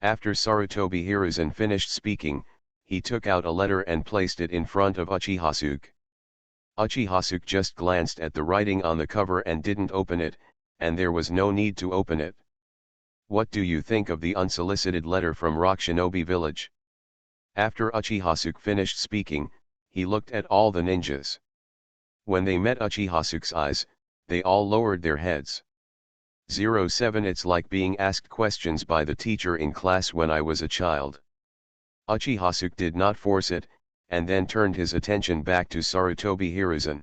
After Sarutobi Hiruzen finished speaking, he took out a letter and placed it in front of Uchihasuke. Uchihasuke just glanced at the writing on the cover and didn't open it, and there was no need to open it. What do you think of the unsolicited letter from Rock Shinobi village? After Uchihasuke finished speaking, he looked at all the ninjas. When they met Uchihasuke's eyes, they all lowered their heads. 07 It's like being asked questions by the teacher in class when I was a child. Uchihasuke did not force it, and then turned his attention back to Sarutobi Hiruzen.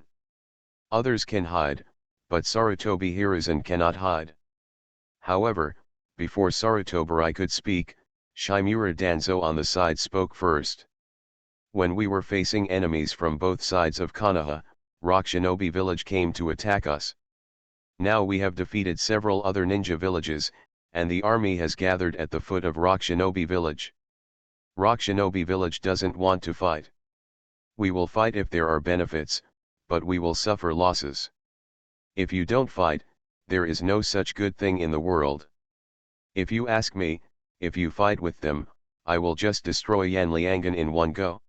Others can hide, but Sarutobi Hiruzen cannot hide. However, before Sarutobi could speak, Shimura Danzo on the side spoke first. When we were facing enemies from both sides of Konoha, Rock Shinobi village came to attack us. Now we have defeated several other ninja villages, and the army has gathered at the foot of Rock Shinobi village. Rock Shinobi village doesn't want to fight. We will fight if there are benefits, but we will suffer losses. If you don't fight, there is no such good thing in the world. If you ask me, if you fight with them, I will just destroy Yanliangan in one go.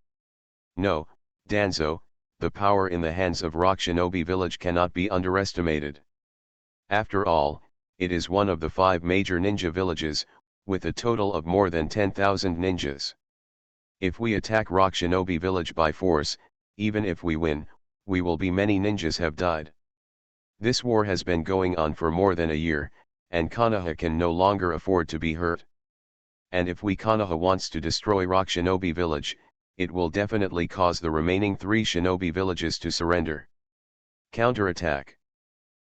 No, Danzo, the power in the hands of Rock Shinobi village cannot be underestimated. After all, it is one of the 5 major ninja villages, with a total of more than 10,000 ninjas. If we attack Rock Shinobi village by force, even if we win, we will be many ninjas have died. This war has been going on for more than a year, and Konoha can no longer afford to be hurt. And if Konoha wants to destroy Rock Shinobi village, it will definitely cause the remaining 3 shinobi villages to surrender. Counterattack.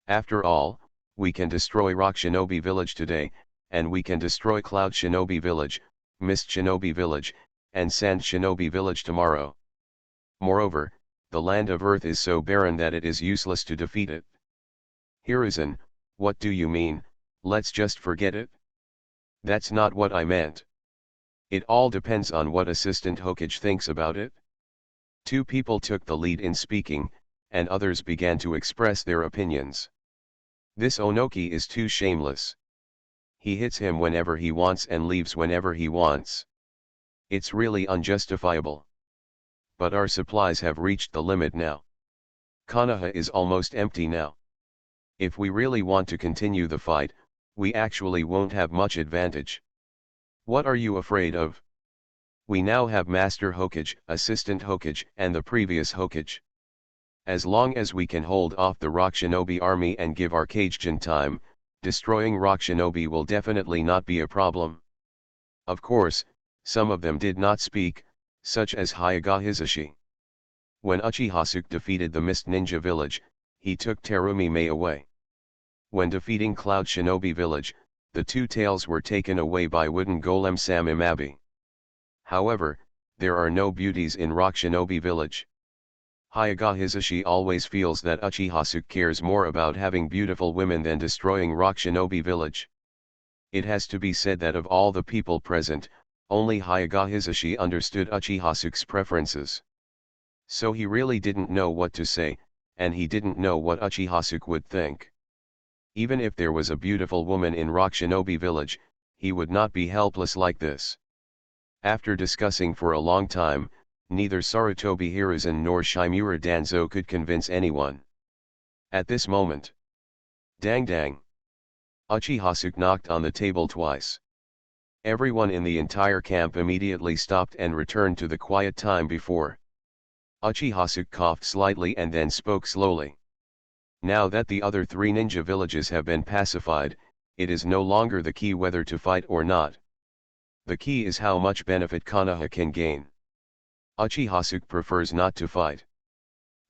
After all, we can destroy Rock Shinobi village today, and we can destroy Cloud Shinobi village, Mist Shinobi village, and Sand Shinobi village tomorrow. Moreover, the land of Earth is so barren that it is useless to defeat it. Hiruzen, what do you mean, let's just forget it? That's not what I meant. It all depends on what Assistant Hokage thinks about it. 2 people took the lead in speaking, and others began to express their opinions. This Onoki is too shameless. He hits him whenever he wants and leaves whenever he wants. It's really unjustifiable. But our supplies have reached the limit now. Konoha is almost empty now. If we really want to continue the fight, we actually won't have much advantage. What are you afraid of? We now have Master Hokage, Assistant Hokage, and the previous Hokage. As long as we can hold off the Rock Shinobi army and give our Kagejin time, destroying Rock Shinobi will definitely not be a problem. Of course, some of them did not speak, such as Hyaga Hisashi. When Uchihasuke defeated the Mist Ninja village, he took Terumi Mei away. When defeating Cloud Shinobi village, the 2 tails were taken away by wooden golem Sam Imabi. However, there are no beauties in Rock Shinobi village. Hyaga Hisashi always feels that Uchihasuke cares more about having beautiful women than destroying Rock Shinobi village. It has to be said that of all the people present, only Hyaga Hisashi understood Uchihasuke's preferences. So he really didn't know what to say, and he didn't know what Uchihasuke would think. Even if there was a beautiful woman in Rock Shinobi village, he would not be helpless like this. After discussing for a long time, neither Sarutobi Hiruzen nor Shimura Danzo could convince anyone. At this moment, dang dang! Uchihasuke knocked on the table twice. Everyone in the entire camp immediately stopped and returned to the quiet time before. Uchihasuke coughed slightly and then spoke slowly. Now that the other 3 ninja villages have been pacified, it is no longer the key whether to fight or not. The key is how much benefit Konoha can gain. Uchihasuke prefers not to fight.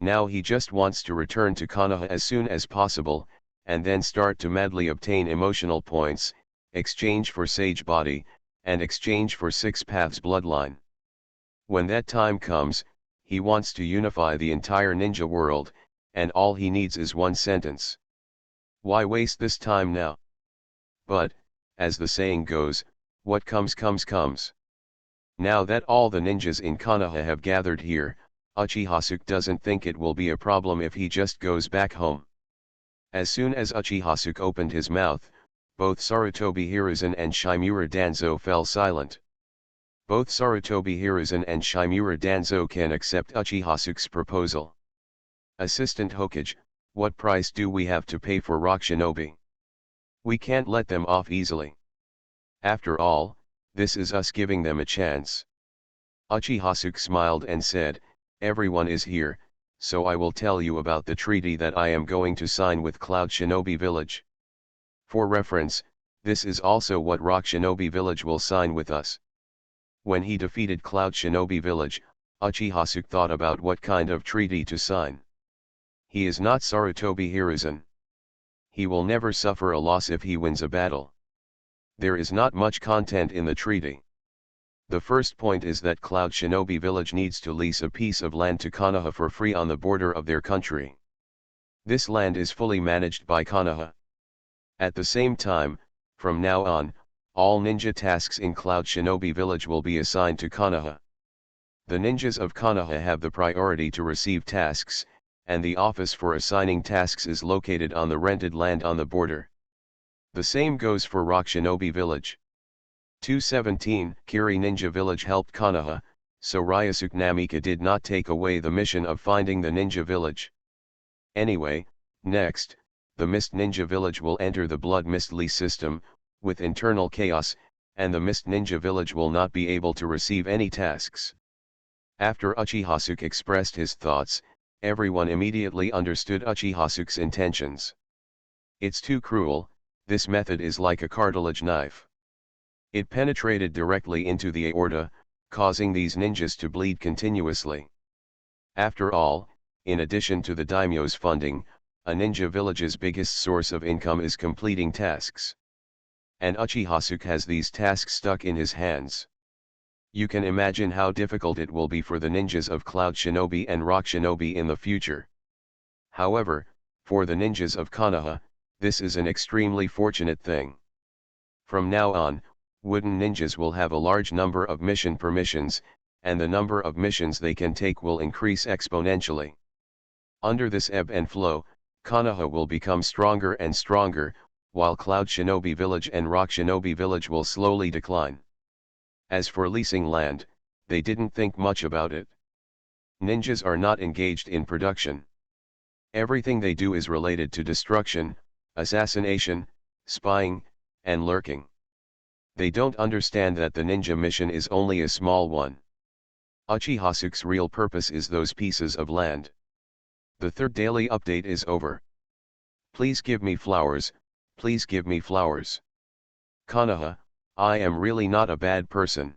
Now he just wants to return to Konoha as soon as possible, and then start to madly obtain emotional points, exchange for Sage Body, and exchange for Six Paths Bloodline. When that time comes, he wants to unify the entire ninja world, and all he needs is one sentence. Why waste this time now? But, as the saying goes, what comes comes comes. Now that all the ninjas in Konoha have gathered here, Uchihasuke doesn't think it will be a problem if he just goes back home. As soon as Uchihasuke opened his mouth, both Sarutobi Hiruzen and Shimura Danzo fell silent. Both Sarutobi Hiruzen and Shimura Danzo can accept Uchihasuke's proposal. Assistant Hokage, what price do we have to pay for Rock Shinobi? We can't let them off easily. After all, this is us giving them a chance. Uchihasuke smiled and said, everyone is here, so I will tell you about the treaty that I am going to sign with Cloud Shinobi Village. For reference, this is also what Rock Shinobi Village will sign with us. When he defeated Cloud Shinobi Village, Uchihasuke thought about what kind of treaty to sign. He is not Sarutobi Hiruzen. He will never suffer a loss if he wins a battle. There is not much content in the treaty. The first point is that Cloud Shinobi Village needs to lease a piece of land to Konoha for free on the border of their country. This land is fully managed by Konoha. At the same time, from now on, all ninja tasks in Cloud Shinobi Village will be assigned to Konoha. The ninjas of Konoha have the priority to receive tasks, and the office for assigning tasks is located on the rented land on the border. The same goes for Rock Shinobi Village. 217 Kiri Ninja Village helped Konoha, so Ryusuke Namika did not take away the mission of finding the ninja village. Anyway, next, the Mist Ninja Village will enter the Blood Mist Lee system, with internal chaos, and the Mist Ninja Village will not be able to receive any tasks. After Uchihasuke expressed his thoughts, everyone immediately understood Uchihasuke's intentions. It's too cruel, this method is like a cartilage knife. It penetrated directly into the aorta, causing these ninjas to bleed continuously. After all, in addition to the daimyo's funding, a ninja village's biggest source of income is completing tasks. And Uchihasuke has these tasks stuck in his hands. You can imagine how difficult it will be for the ninjas of Cloud Shinobi and Rock Shinobi in the future. However, for the ninjas of Konoha, this is an extremely fortunate thing. From now on, wooden ninjas will have a large number of mission permissions, and the number of missions they can take will increase exponentially. Under this ebb and flow, Konoha will become stronger and stronger, while Cloud Shinobi Village and Rock Shinobi Village will slowly decline. As for leasing land, they didn't think much about it. Ninjas are not engaged in production. Everything they do is related to destruction, assassination, spying, and lurking. They don't understand that the ninja mission is only a small one. Uchihasuke's real purpose is those pieces of land. The third daily update is over. Please give me flowers, please give me flowers. Konoha, I am really not a bad person.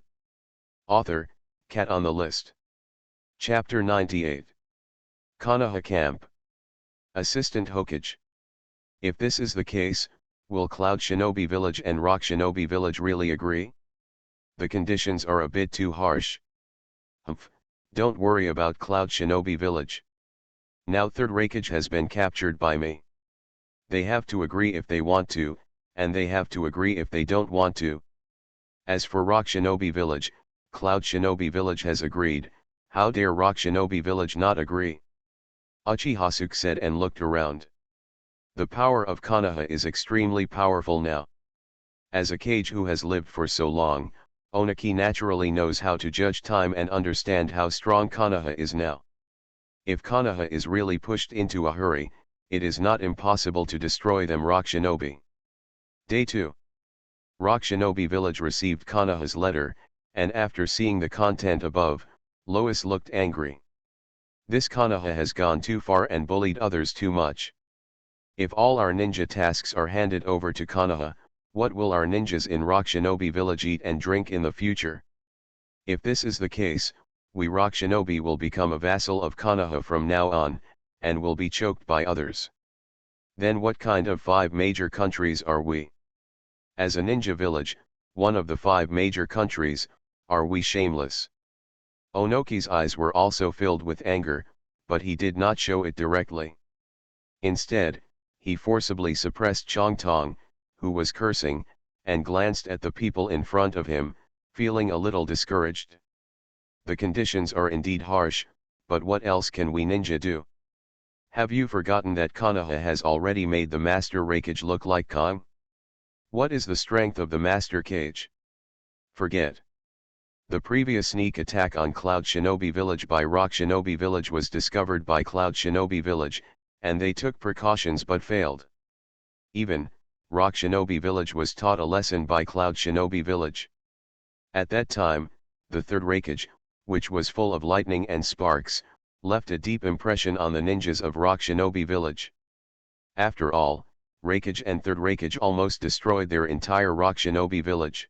Author, Cat on the List. Chapter 98. Konoha Camp. Assistant Hokage. If this is the case, will Cloud Shinobi Village and Rock Shinobi Village really agree? The conditions are a bit too harsh. Humph, don't worry about Cloud Shinobi Village. Now Third Raikage has been captured by me. They have to agree if they want to, and they have to agree if they don't want to. As for Rock Shinobi Village, Cloud Shinobi Village has agreed, how dare Rock Shinobi Village not agree? Uchihasuke said and looked around. The power of Konoha is extremely powerful now. As a Kage who has lived for so long, Oniki naturally knows how to judge time and understand how strong Konoha is now. If Konoha is really pushed into a hurry, it is not impossible to destroy them. Rock Shinobi. Day 2. Rock Shinobi Village received Konoha's letter, and after seeing the content above, Lois looked angry. This Konoha has gone too far and bullied others too much. If all our ninja tasks are handed over to Konoha, what will our ninjas in Rock Shinobi Village eat and drink in the future? If this is the case, we rock shinobi will become a vassal of Konoha from now on, and will be choked by others. Then what kind of 5 major countries are we? As a ninja village, one of the 5 major countries, are we shameless? Onoki's eyes were also filled with anger, but he did not show it directly. Instead, he forcibly suppressed Chongtong, who was cursing, and glanced at the people in front of him, feeling a little discouraged. The conditions are indeed harsh, but what else can we ninja do? Have you forgotten that Konoha has already made the Master Raikage look like Kong? What is the strength of the Master Cage? Forget. The previous sneak attack on Cloud Shinobi Village by Rock Shinobi Village was discovered by Cloud Shinobi Village, and they took precautions but failed. Even, Rock Shinobi Village was taught a lesson by Cloud Shinobi Village. At that time, the third Raikage, which was full of lightning and sparks, left a deep impression on the ninjas of Rock Shinobi Village. After all, Raikage and third Raikage almost destroyed their entire Rock Shinobi Village.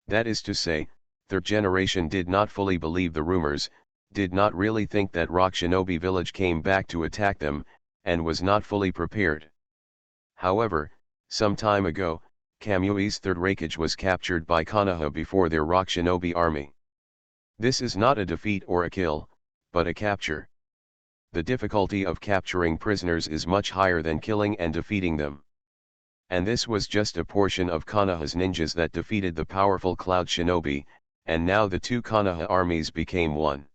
That is to say, third generation did not fully believe the rumors, did not really think that Rock Shinobi Village came back to attack them, and was not fully prepared. However, some time ago, Kamui's third Raikage was captured by Konoha before their Rock Shinobi army. This is not a defeat or a kill, but a capture. The difficulty of capturing prisoners is much higher than killing and defeating them. And this was just a portion of Konoha's ninjas that defeated the powerful Cloud Shinobi, and now the 2 Konoha armies became one.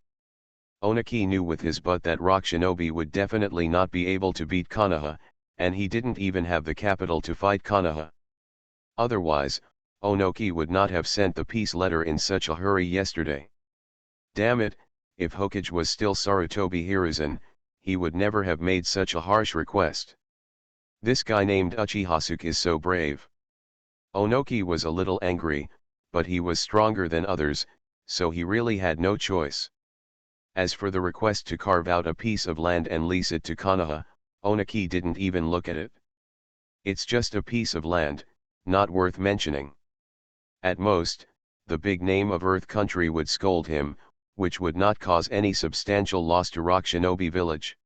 Onoki knew with his butt that Rock Shinobi would definitely not be able to beat Konoha, and he didn't even have the capital to fight Konoha. Otherwise, Onoki would not have sent the peace letter in such a hurry yesterday. Damn it, if Hokage was still Sarutobi Hiruzen, he would never have made such a harsh request. This guy named Uchihasuke is so brave. Onoki was a little angry, but he was stronger than others, so he really had no choice. As for the request to carve out a piece of land and lease it to Konoha, Onoki didn't even look at it. It's just a piece of land, not worth mentioning. At most, the big name of Earth Country would scold him, which would not cause any substantial loss to Rock Shinobi Village.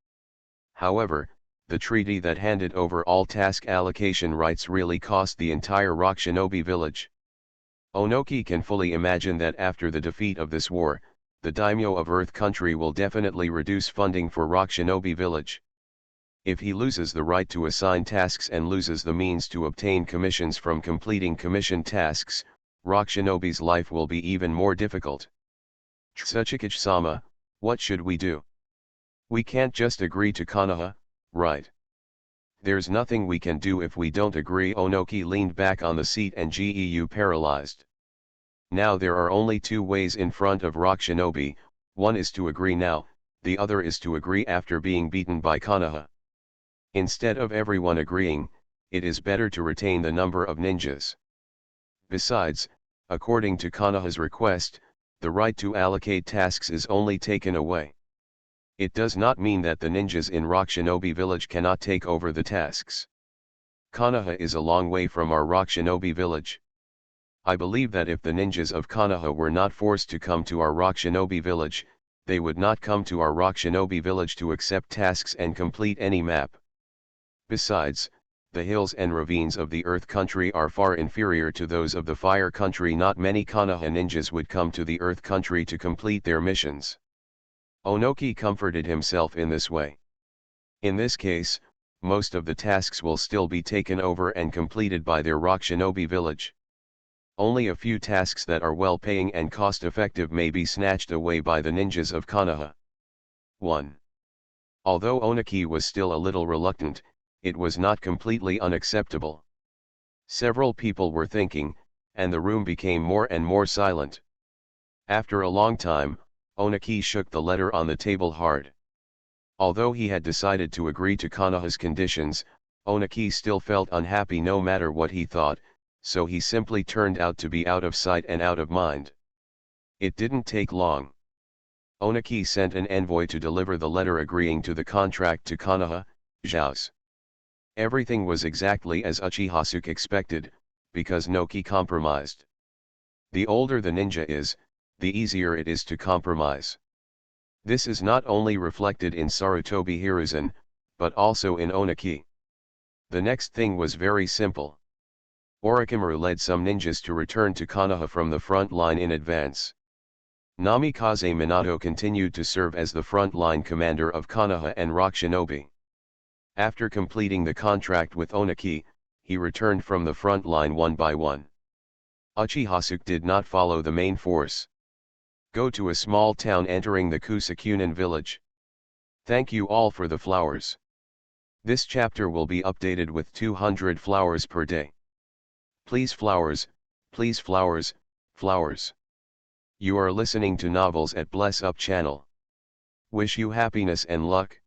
However, the treaty that handed over all task allocation rights really cost the entire Rock Shinobi Village. Onoki can fully imagine that after the defeat of this war, the daimyo of Earth Country will definitely reduce funding for Rock Shinobi Village. If he loses the right to assign tasks and loses the means to obtain commissions from completing commissioned tasks, Rock Shinobi's life will be even more difficult. Tsuchikage-sama, what should we do? We can't just agree to Konoha, right? There's nothing we can do if we don't agree. Onoki leaned back on the seat and GEU paralyzed. Now there are only 2 ways in front of Rock Shinobi, one is to agree now, the other is to agree after being beaten by Konoha. Instead of everyone agreeing, it is better to retain the number of ninjas. Besides, according to Konoha's request, the right to allocate tasks is only taken away. It does not mean that the ninjas in Rock Shinobi Village cannot take over the tasks. Konoha is a long way from our Rock Shinobi Village. I believe that if the ninjas of Konoha were not forced to come to our Rock Shinobi Village, they would not come to our Rock Shinobi Village to accept tasks and complete any map. Besides, the hills and ravines of the Earth Country are far inferior to those of the Fire Country. Not many Konoha ninjas would come to the Earth Country to complete their missions. Onoki comforted himself in this way. In this case, most of the tasks will still be taken over and completed by their Rock Shinobi Village. Only a few tasks that are well-paying and cost-effective may be snatched away by the ninjas of Konoha. 1. Although Onoki was still a little reluctant, it was not completely unacceptable. Several people were thinking, and the room became more and more silent. After a long time, Onoki shook the letter on the table hard. Although he had decided to agree to Konoha's conditions, Onoki still felt unhappy no matter what he thought, so he simply turned out to be out of sight and out of mind. It didn't take long. Onoki sent an envoy to deliver the letter agreeing to the contract to Konoha, Zhao's. Everything was exactly as Uchihasuke expected, because Noki compromised. The older the ninja is, the easier it is to compromise. This is not only reflected in Sarutobi Hiruzen, but also in Onaki. The next thing was very simple. Orochimaru led some ninjas to return to Konoha from the front line in advance. Namikaze Minato continued to serve as the front line commander of Konoha and Rock Shinobi. After completing the contract with Onaki, he returned from the front line one by one. Uchihasuke did not follow the main force. Go to a small town entering the Kusakunin village. Thank you all for the flowers. This chapter will be updated with 200 flowers per day. Please flowers, flowers. You are listening to novels at Bless Up channel. Wish you happiness and luck.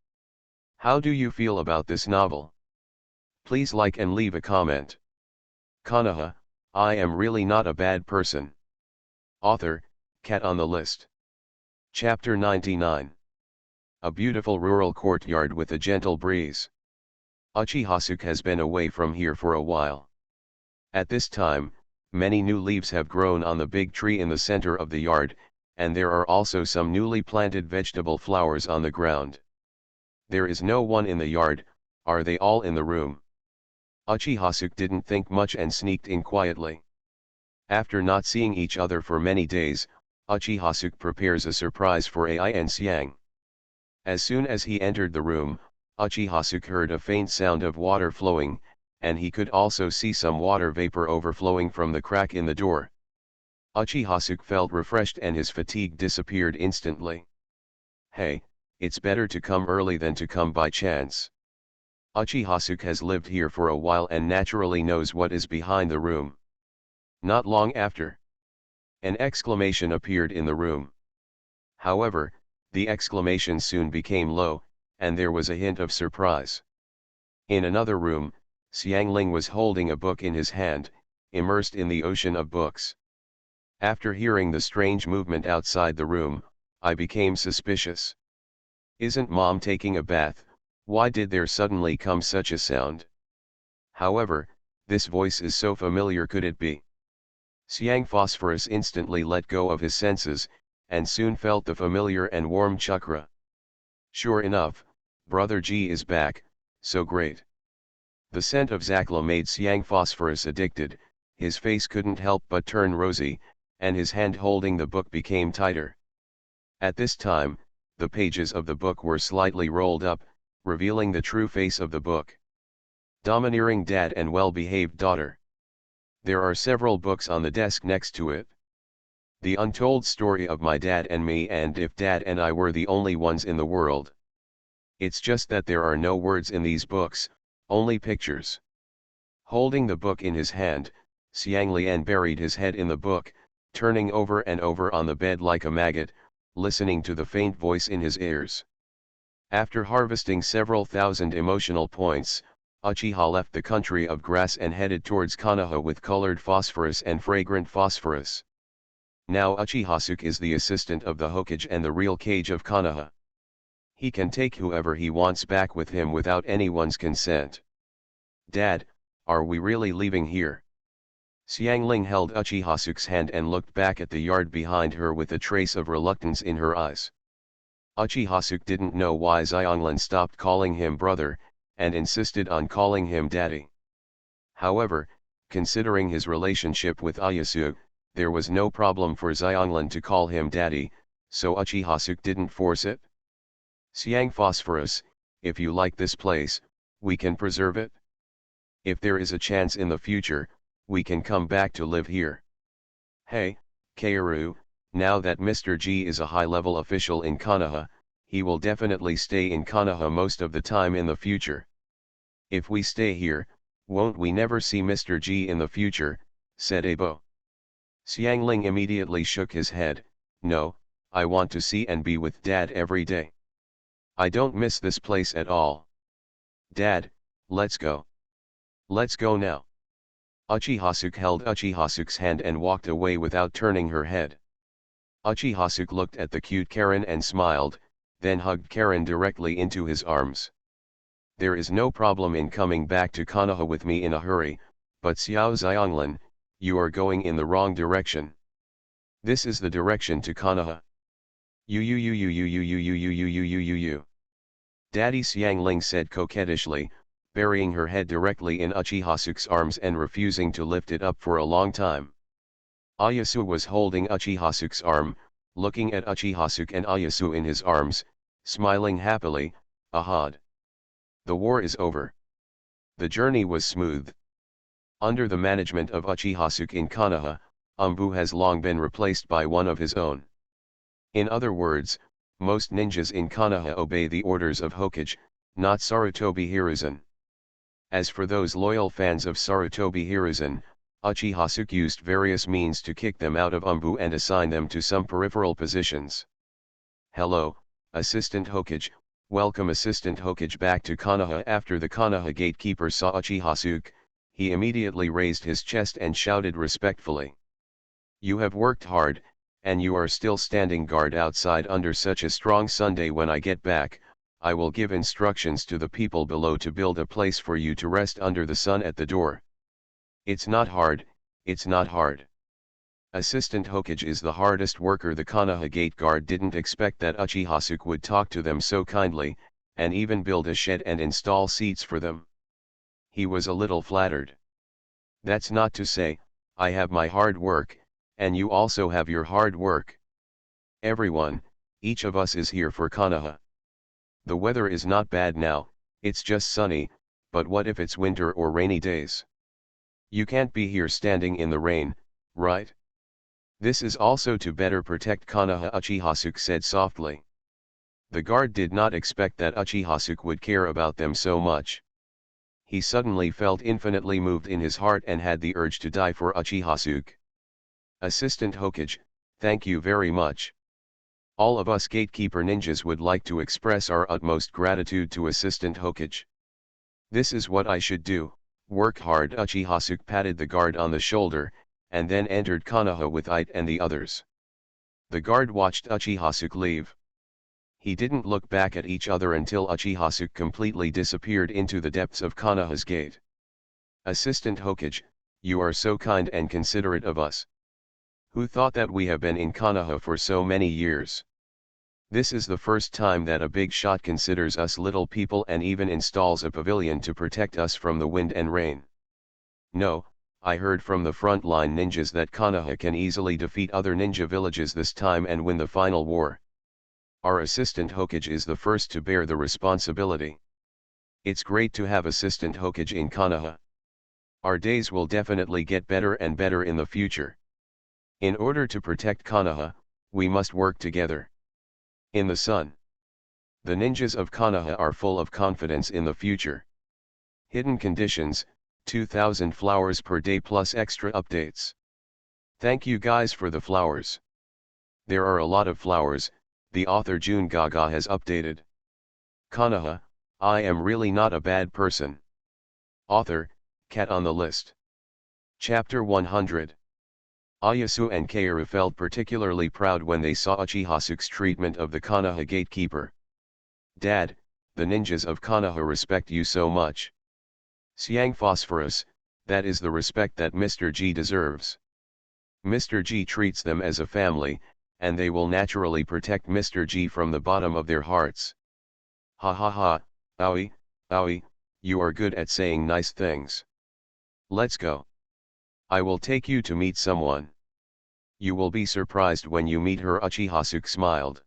How do you feel about this novel? Please like and leave a comment. Konoha, I am really not a bad person. Author, Cat on the List. Chapter 99. A beautiful rural courtyard with a gentle breeze. Uchihasuke has been away from here for a while. At this time, many new leaves have grown on the big tree in the center of the yard, and there are also some newly planted vegetable flowers on the ground. There is no one in the yard. Are they all in the room? Uchihasuke didn't think much and sneaked in quietly. After not seeing each other for many days, Uchihasuke prepares a surprise for Ai and Xiang. As soon as he entered the room, Uchihasuke heard a faint sound of water flowing, and he could also see some water vapor overflowing from the crack in the door. Uchihasuke felt refreshed and his fatigue disappeared instantly. Hey, it's better to come early than to come by chance. Uchihasuke has lived here for a while and naturally knows what is behind the room. Not long after, an exclamation appeared in the room. However, the exclamation soon became low, and there was a hint of surprise. In another room, Xiangling was holding a book in his hand, immersed in the ocean of books. After hearing the strange movement outside the room, I became suspicious. Isn't Mom taking a bath? Why did there suddenly come such a sound? However, this voice is so familiar, could it be? Xiang Phosphorus instantly let go of his senses, and soon felt the familiar and warm chakra. Sure enough, Brother G is back, so great. The scent of Zakla made Xiang Phosphorus addicted, his face couldn't help but turn rosy, and his hand holding the book became tighter. At this time, the pages of the book were slightly rolled up, revealing the true face of the book. Domineering Dad and Well-Behaved Daughter. There are several books on the desk next to it. The untold story of my dad and me, and if Dad and I were the only ones in the world. It's just that there are no words in these books, only pictures. Holding the book in his hand, Xiang Lian buried his head in the book, turning over and over on the bed like a maggot, listening to the faint voice in his ears. After harvesting several thousand emotional points, Uchiha left the country of grass and headed towards Konoha with colored phosphorus and fragrant phosphorus. Now Uchihasuke is the assistant of the Hokage and the real Kage of Konoha. He can take whoever he wants back with him without anyone's consent. Dad, are we really leaving here? Xiangling held Uchihasuke's hand and looked back at the yard behind her with a trace of reluctance in her eyes. Uchihasuke didn't know why Xiangling stopped calling him brother, and insisted on calling him daddy. However, considering his relationship with Ayasu, there was no problem for Xiangling to call him daddy, so Uchihasuke didn't force it. Xiang Phosphorus, if you like this place, we can preserve it. If there is a chance in the future, we can come back to live here. Hey, Kaoru, now that Mr. G is a high-level official in Konoha, he will definitely stay in Konoha most of the time in the future. If we stay here, won't we never see Mr. G in the future, said Abo. Xiangling immediately shook his head. No, I want to see and be with Dad every day. I don't miss this place at all. Dad, let's go. Let's go now. Uchihasuke held Uchihasuke's hand and walked away without turning her head. Uchihasuke looked at the cute Karen and smiled, then hugged Karen directly into his arms. There is no problem in coming back to Konoha with me in a hurry, but Xiao Xianglan, you are going in the wrong direction. This is the direction to Konoha. You. Daddy Xiangling said coquettishly, burying her head directly in Uchihasuke's arms and refusing to lift it up for a long time. Ayasu was holding Uchihasuke's arm, looking at Uchihasuke and Ayasu in his arms, smiling happily. Ahad. The war is over. The journey was smooth. Under the management of Uchihasuke in Konoha, Umbu has long been replaced by one of his own. In other words, most ninjas in Konoha obey the orders of Hokage, not Sarutobi Hiruzen. As for those loyal fans of Sarutobi Hiruzen, Uchihasuke used various means to kick them out of Umbu and assign them to some peripheral positions. Hello, Assistant Hokage, welcome Assistant Hokage back to Konoha. After the Konoha gatekeeper saw Uchihasuke, he immediately raised his chest and shouted respectfully. You have worked hard, and you are still standing guard outside under such a strong Sunday. When I get back, I will give instructions to the people below to build a place for you to rest under the sun at the door. It's not hard, it's not hard. Assistant Hokage is the hardest worker. The Konoha gate guard didn't expect that Uchihasuke would talk to them so kindly, and even build a shed and install seats for them. He was a little flattered. That's not to say, I have my hard work, and you also have your hard work. Everyone, each of us is here for Konoha. The weather is not bad now, it's just sunny, but what if it's winter or rainy days? You can't be here standing in the rain, right? This is also to better protect Konoha, Uchihasuke said softly. The guard did not expect that Uchihasuke would care about them so much. He suddenly felt infinitely moved in his heart and had the urge to die for Uchihasuke. Assistant Hokage, thank you very much. All of us gatekeeper ninjas would like to express our utmost gratitude to Assistant Hokage. This is what I should do, work hard. Uchihasuke patted the guard on the shoulder, and then entered Konoha with Ite and the others. The guard watched Uchihasuke leave. He didn't look back at each other until Uchihasuke completely disappeared into the depths of Konoha's gate. Assistant Hokage, you are so kind and considerate of us. Who thought that we have been in Konoha for so many years? This is the first time that a big shot considers us little people and even installs a pavilion to protect us from the wind and rain. No, I heard from the frontline ninjas that Konoha can easily defeat other ninja villages this time and win the final war. Our Assistant Hokage is the first to bear the responsibility. It's great to have Assistant Hokage in Konoha. Our days will definitely get better and better in the future. In order to protect Konoha, we must work together. In the sun. The ninjas of Konoha are full of confidence in the future. Hidden conditions, 2000 flowers per day plus extra updates. Thank you guys for the flowers. There are a lot of flowers, the author Jun Gaga has updated. Konoha, I am really not a bad person. Author, Cat on the list. Chapter 100. Ayasu and Kaoru felt particularly proud when they saw Uchihasuke's treatment of the Konoha gatekeeper. Dad, the ninjas of Konoha respect you so much. Siang Phosphorus, that is the respect that Mr. G deserves. Mr. G treats them as a family, and they will naturally protect Mr. G from the bottom of their hearts. Ha ha ha, Aoi, you are good at saying nice things. Let's go. I will take you to meet someone. You will be surprised when you meet her. Uchihasuke smiled.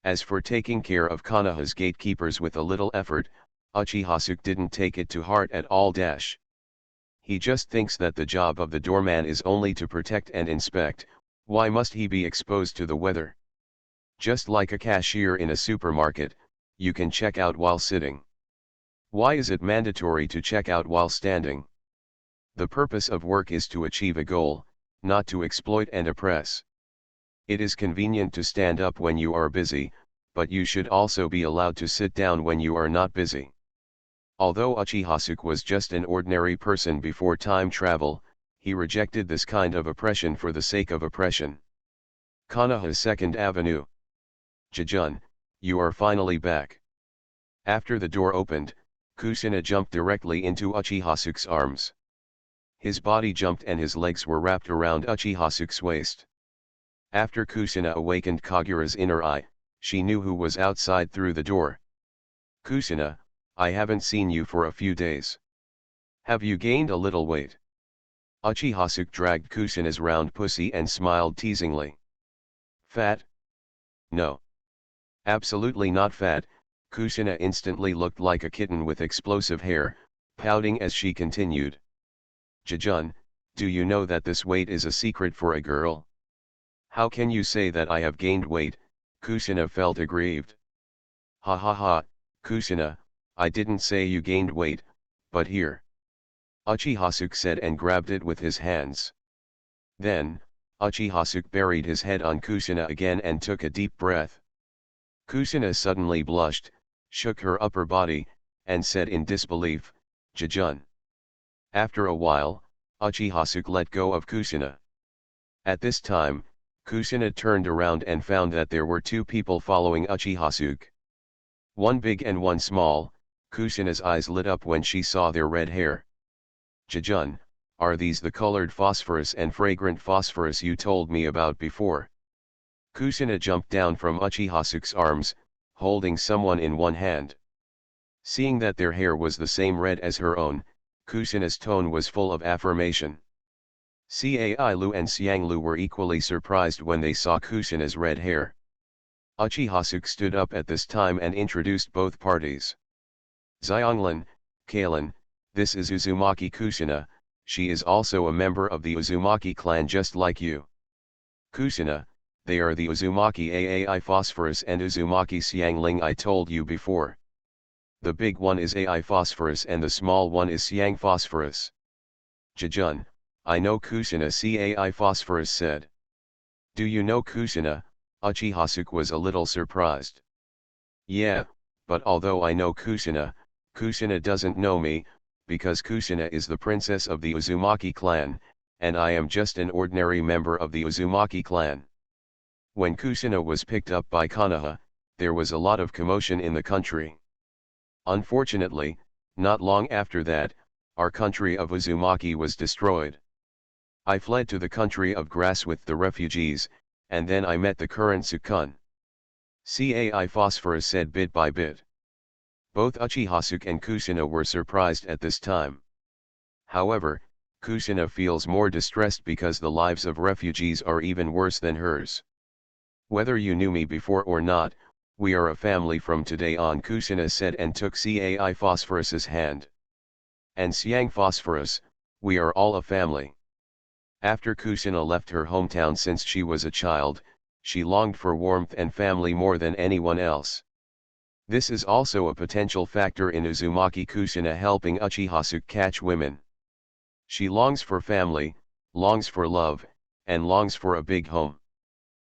As for taking care of Konoha's gatekeepers with a little effort, Uchihasuke didn't take it to heart at all. He just thinks that the job of the doorman is only to protect and inspect. Why must he be exposed to the weather? Just like a cashier in a supermarket, you can check out while sitting. Why is it mandatory to check out while standing? The purpose of work is to achieve a goal, not to exploit and oppress. It is convenient to stand up when you are busy, but you should also be allowed to sit down when you are not busy. Although Uchihasuke was just an ordinary person before time travel, he rejected this kind of oppression for the sake of oppression. Konoha's 2nd Avenue. Jejun, you are finally back. After the door opened, Kusina jumped directly into Uchihasuke's arms. His body jumped and his legs were wrapped around Uchihasuke's waist. After Kusina awakened Kagura's inner eye, she knew who was outside through the door. Kusina, I haven't seen you for a few days. Have you gained a little weight? Uchihasuke dragged Kusina's round pussy and smiled teasingly. Fat? No. Absolutely not fat. Kusina instantly looked like a kitten with explosive hair, pouting as she continued. Jejun, do you know that this weight is a secret for a girl? How can you say that I have gained weight? Kusina felt aggrieved. Ha ha ha, Kusina, I didn't say you gained weight, but here. Uchihasuke said and grabbed it with his hands. Then, Uchihasuke buried his head on Kusina again and took a deep breath. Kusina suddenly blushed, shook her upper body, and said in disbelief, Jejun. After a while, Uchihasuke let go of Kusina. At this time, Kusina turned around and found that there were two people following Uchihasuke. One big and one small. Kusina's eyes lit up when she saw their red hair. Jejun, are these the colored phosphorus and fragrant phosphorus you told me about before? Kusina jumped down from Uchihasuke's arms, holding someone in one hand. Seeing that their hair was the same red as her own, Kusina's tone was full of affirmation. Cai Lu and Xiang Lu were equally surprised when they saw Kusina's red hair. Uchihasuke stood up at this time and introduced both parties. Xianglin, Kalin, this is Uzumaki Kusina, she is also a member of the Uzumaki clan just like you. Kusina, they are the Uzumaki Aai Phosphorus and Uzumaki Xiangling I told you before. The big one is Ai Phosphorus and the small one is Xiang Phosphorus. Jejun, I know Kusina, Cai Phosphorus said. Do you know Kusina? Uchihasuke was a little surprised. Yeah, but although I know Kusina, Kusina doesn't know me, because Kusina is the princess of the Uzumaki clan, and I am just an ordinary member of the Uzumaki clan. When Kusina was picked up by Konoha, there was a lot of commotion in the country. Unfortunately, not long after that, our country of Uzumaki was destroyed. I fled to the country of grass with the refugees, and then I met the current Sukun. Cai Phosphorus said bit by bit. Both Uchihasuke and Kusina were surprised at this time. However, Kusina feels more distressed because the lives of refugees are even worse than hers. Whether you knew me before or not, we are a family from today on, Kusina said and took Cai Phosphorus's hand. And Xiang Phosphorus, we are all a family. After Kusina left her hometown since she was a child, she longed for warmth and family more than anyone else. This is also a potential factor in Uzumaki Kusina helping Uchihasuke catch women. She longs for family, longs for love, and longs for a big home.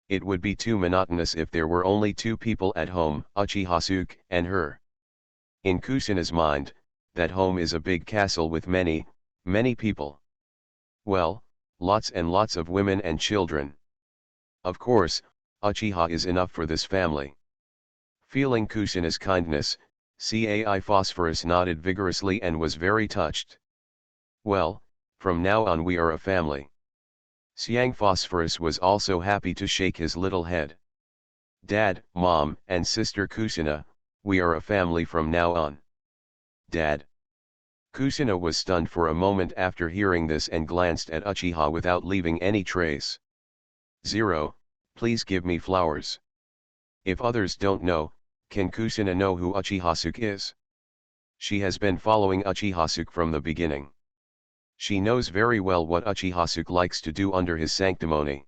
It would be too monotonous if there were only two people at home, Uchihasuke and her. In Kusina's mind, that home is a big castle with many, many people. Well, lots and lots of women and children. Of course, Uchiha is enough for this family. Feeling Kusina's kindness, Cai Phosphorus nodded vigorously and was very touched. Well, from now on we are a family. Xiang Phosphorus was also happy to shake his little head. Dad, Mom, and Sister Kusina, we are a family from now on. Dad. Kusina was stunned for a moment after hearing this and glanced at Uchiha without leaving any trace. Zero, please give me flowers. If others don't know, can Kusina know who Uchihasuke is? She has been following Uchihasuke from the beginning. She knows very well what Uchihasuke likes to do under his sanctimony.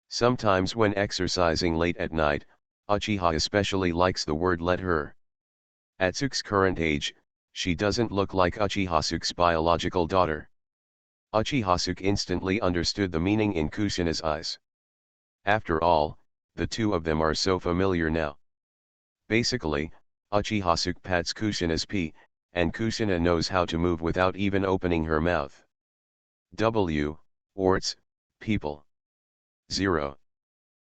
Sometimes when exercising late at night, Uchiha especially likes the word let her. At Tsuke's current age, she doesn't look like Uchihasuke's biological daughter. Uchihasuke instantly understood the meaning in Kusina's eyes. After all, the two of them are so familiar now. Basically, Uchihasuke pats Kusina's pee, and Kusina knows how to move without even opening her mouth. Orts, people. 0.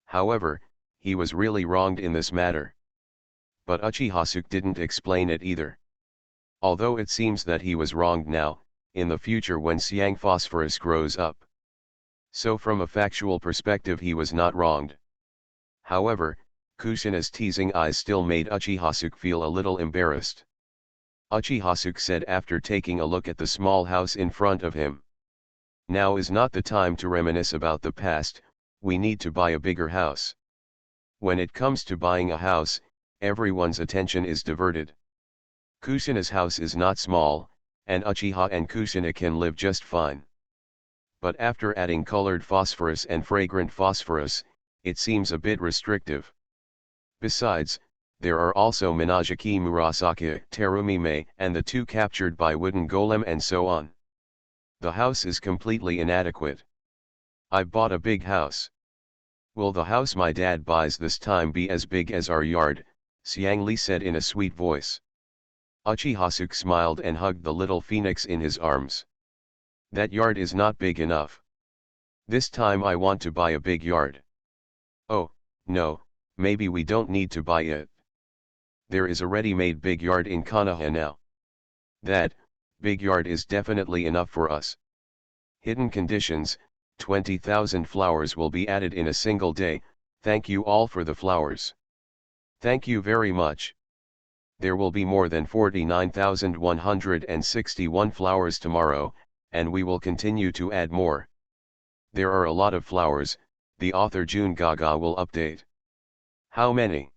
However, he was really wronged in this matter. But Uchihasuke didn't explain it either. Although it seems that he was wronged now, in the future when Xiang Phosphorus grows up. So from a factual perspective he was not wronged. However, Kushina's teasing eyes still made Uchihasuke feel a little embarrassed. Uchihasuke said after taking a look at the small house in front of him. Now is not the time to reminisce about the past, we need to buy a bigger house. When it comes to buying a house, everyone's attention is diverted. Kushina's house is not small, and Uchiha and Kushina can live just fine. But after adding colored phosphorus and fragrant phosphorus, it seems a bit restrictive. Besides, there are also Minajiki Murasaki, Terumime, and the two captured by wooden golem and so on. The house is completely inadequate. I bought a big house. Will the house my dad buys this time be as big as our yard? Xiangli said in a sweet voice. Uchihasuke smiled and hugged the little phoenix in his arms. That yard is not big enough. This time I want to buy a big yard. Oh, no, maybe we don't need to buy it. There is a ready-made big yard in Konoha now. That big yard is definitely enough for us. Hidden conditions, 20,000 flowers will be added in a single day, thank you all for the flowers. Thank you very much. There will be more than 49,161 flowers tomorrow, and we will continue to add more. There are a lot of flowers, the author Jun Gaga will update. How many?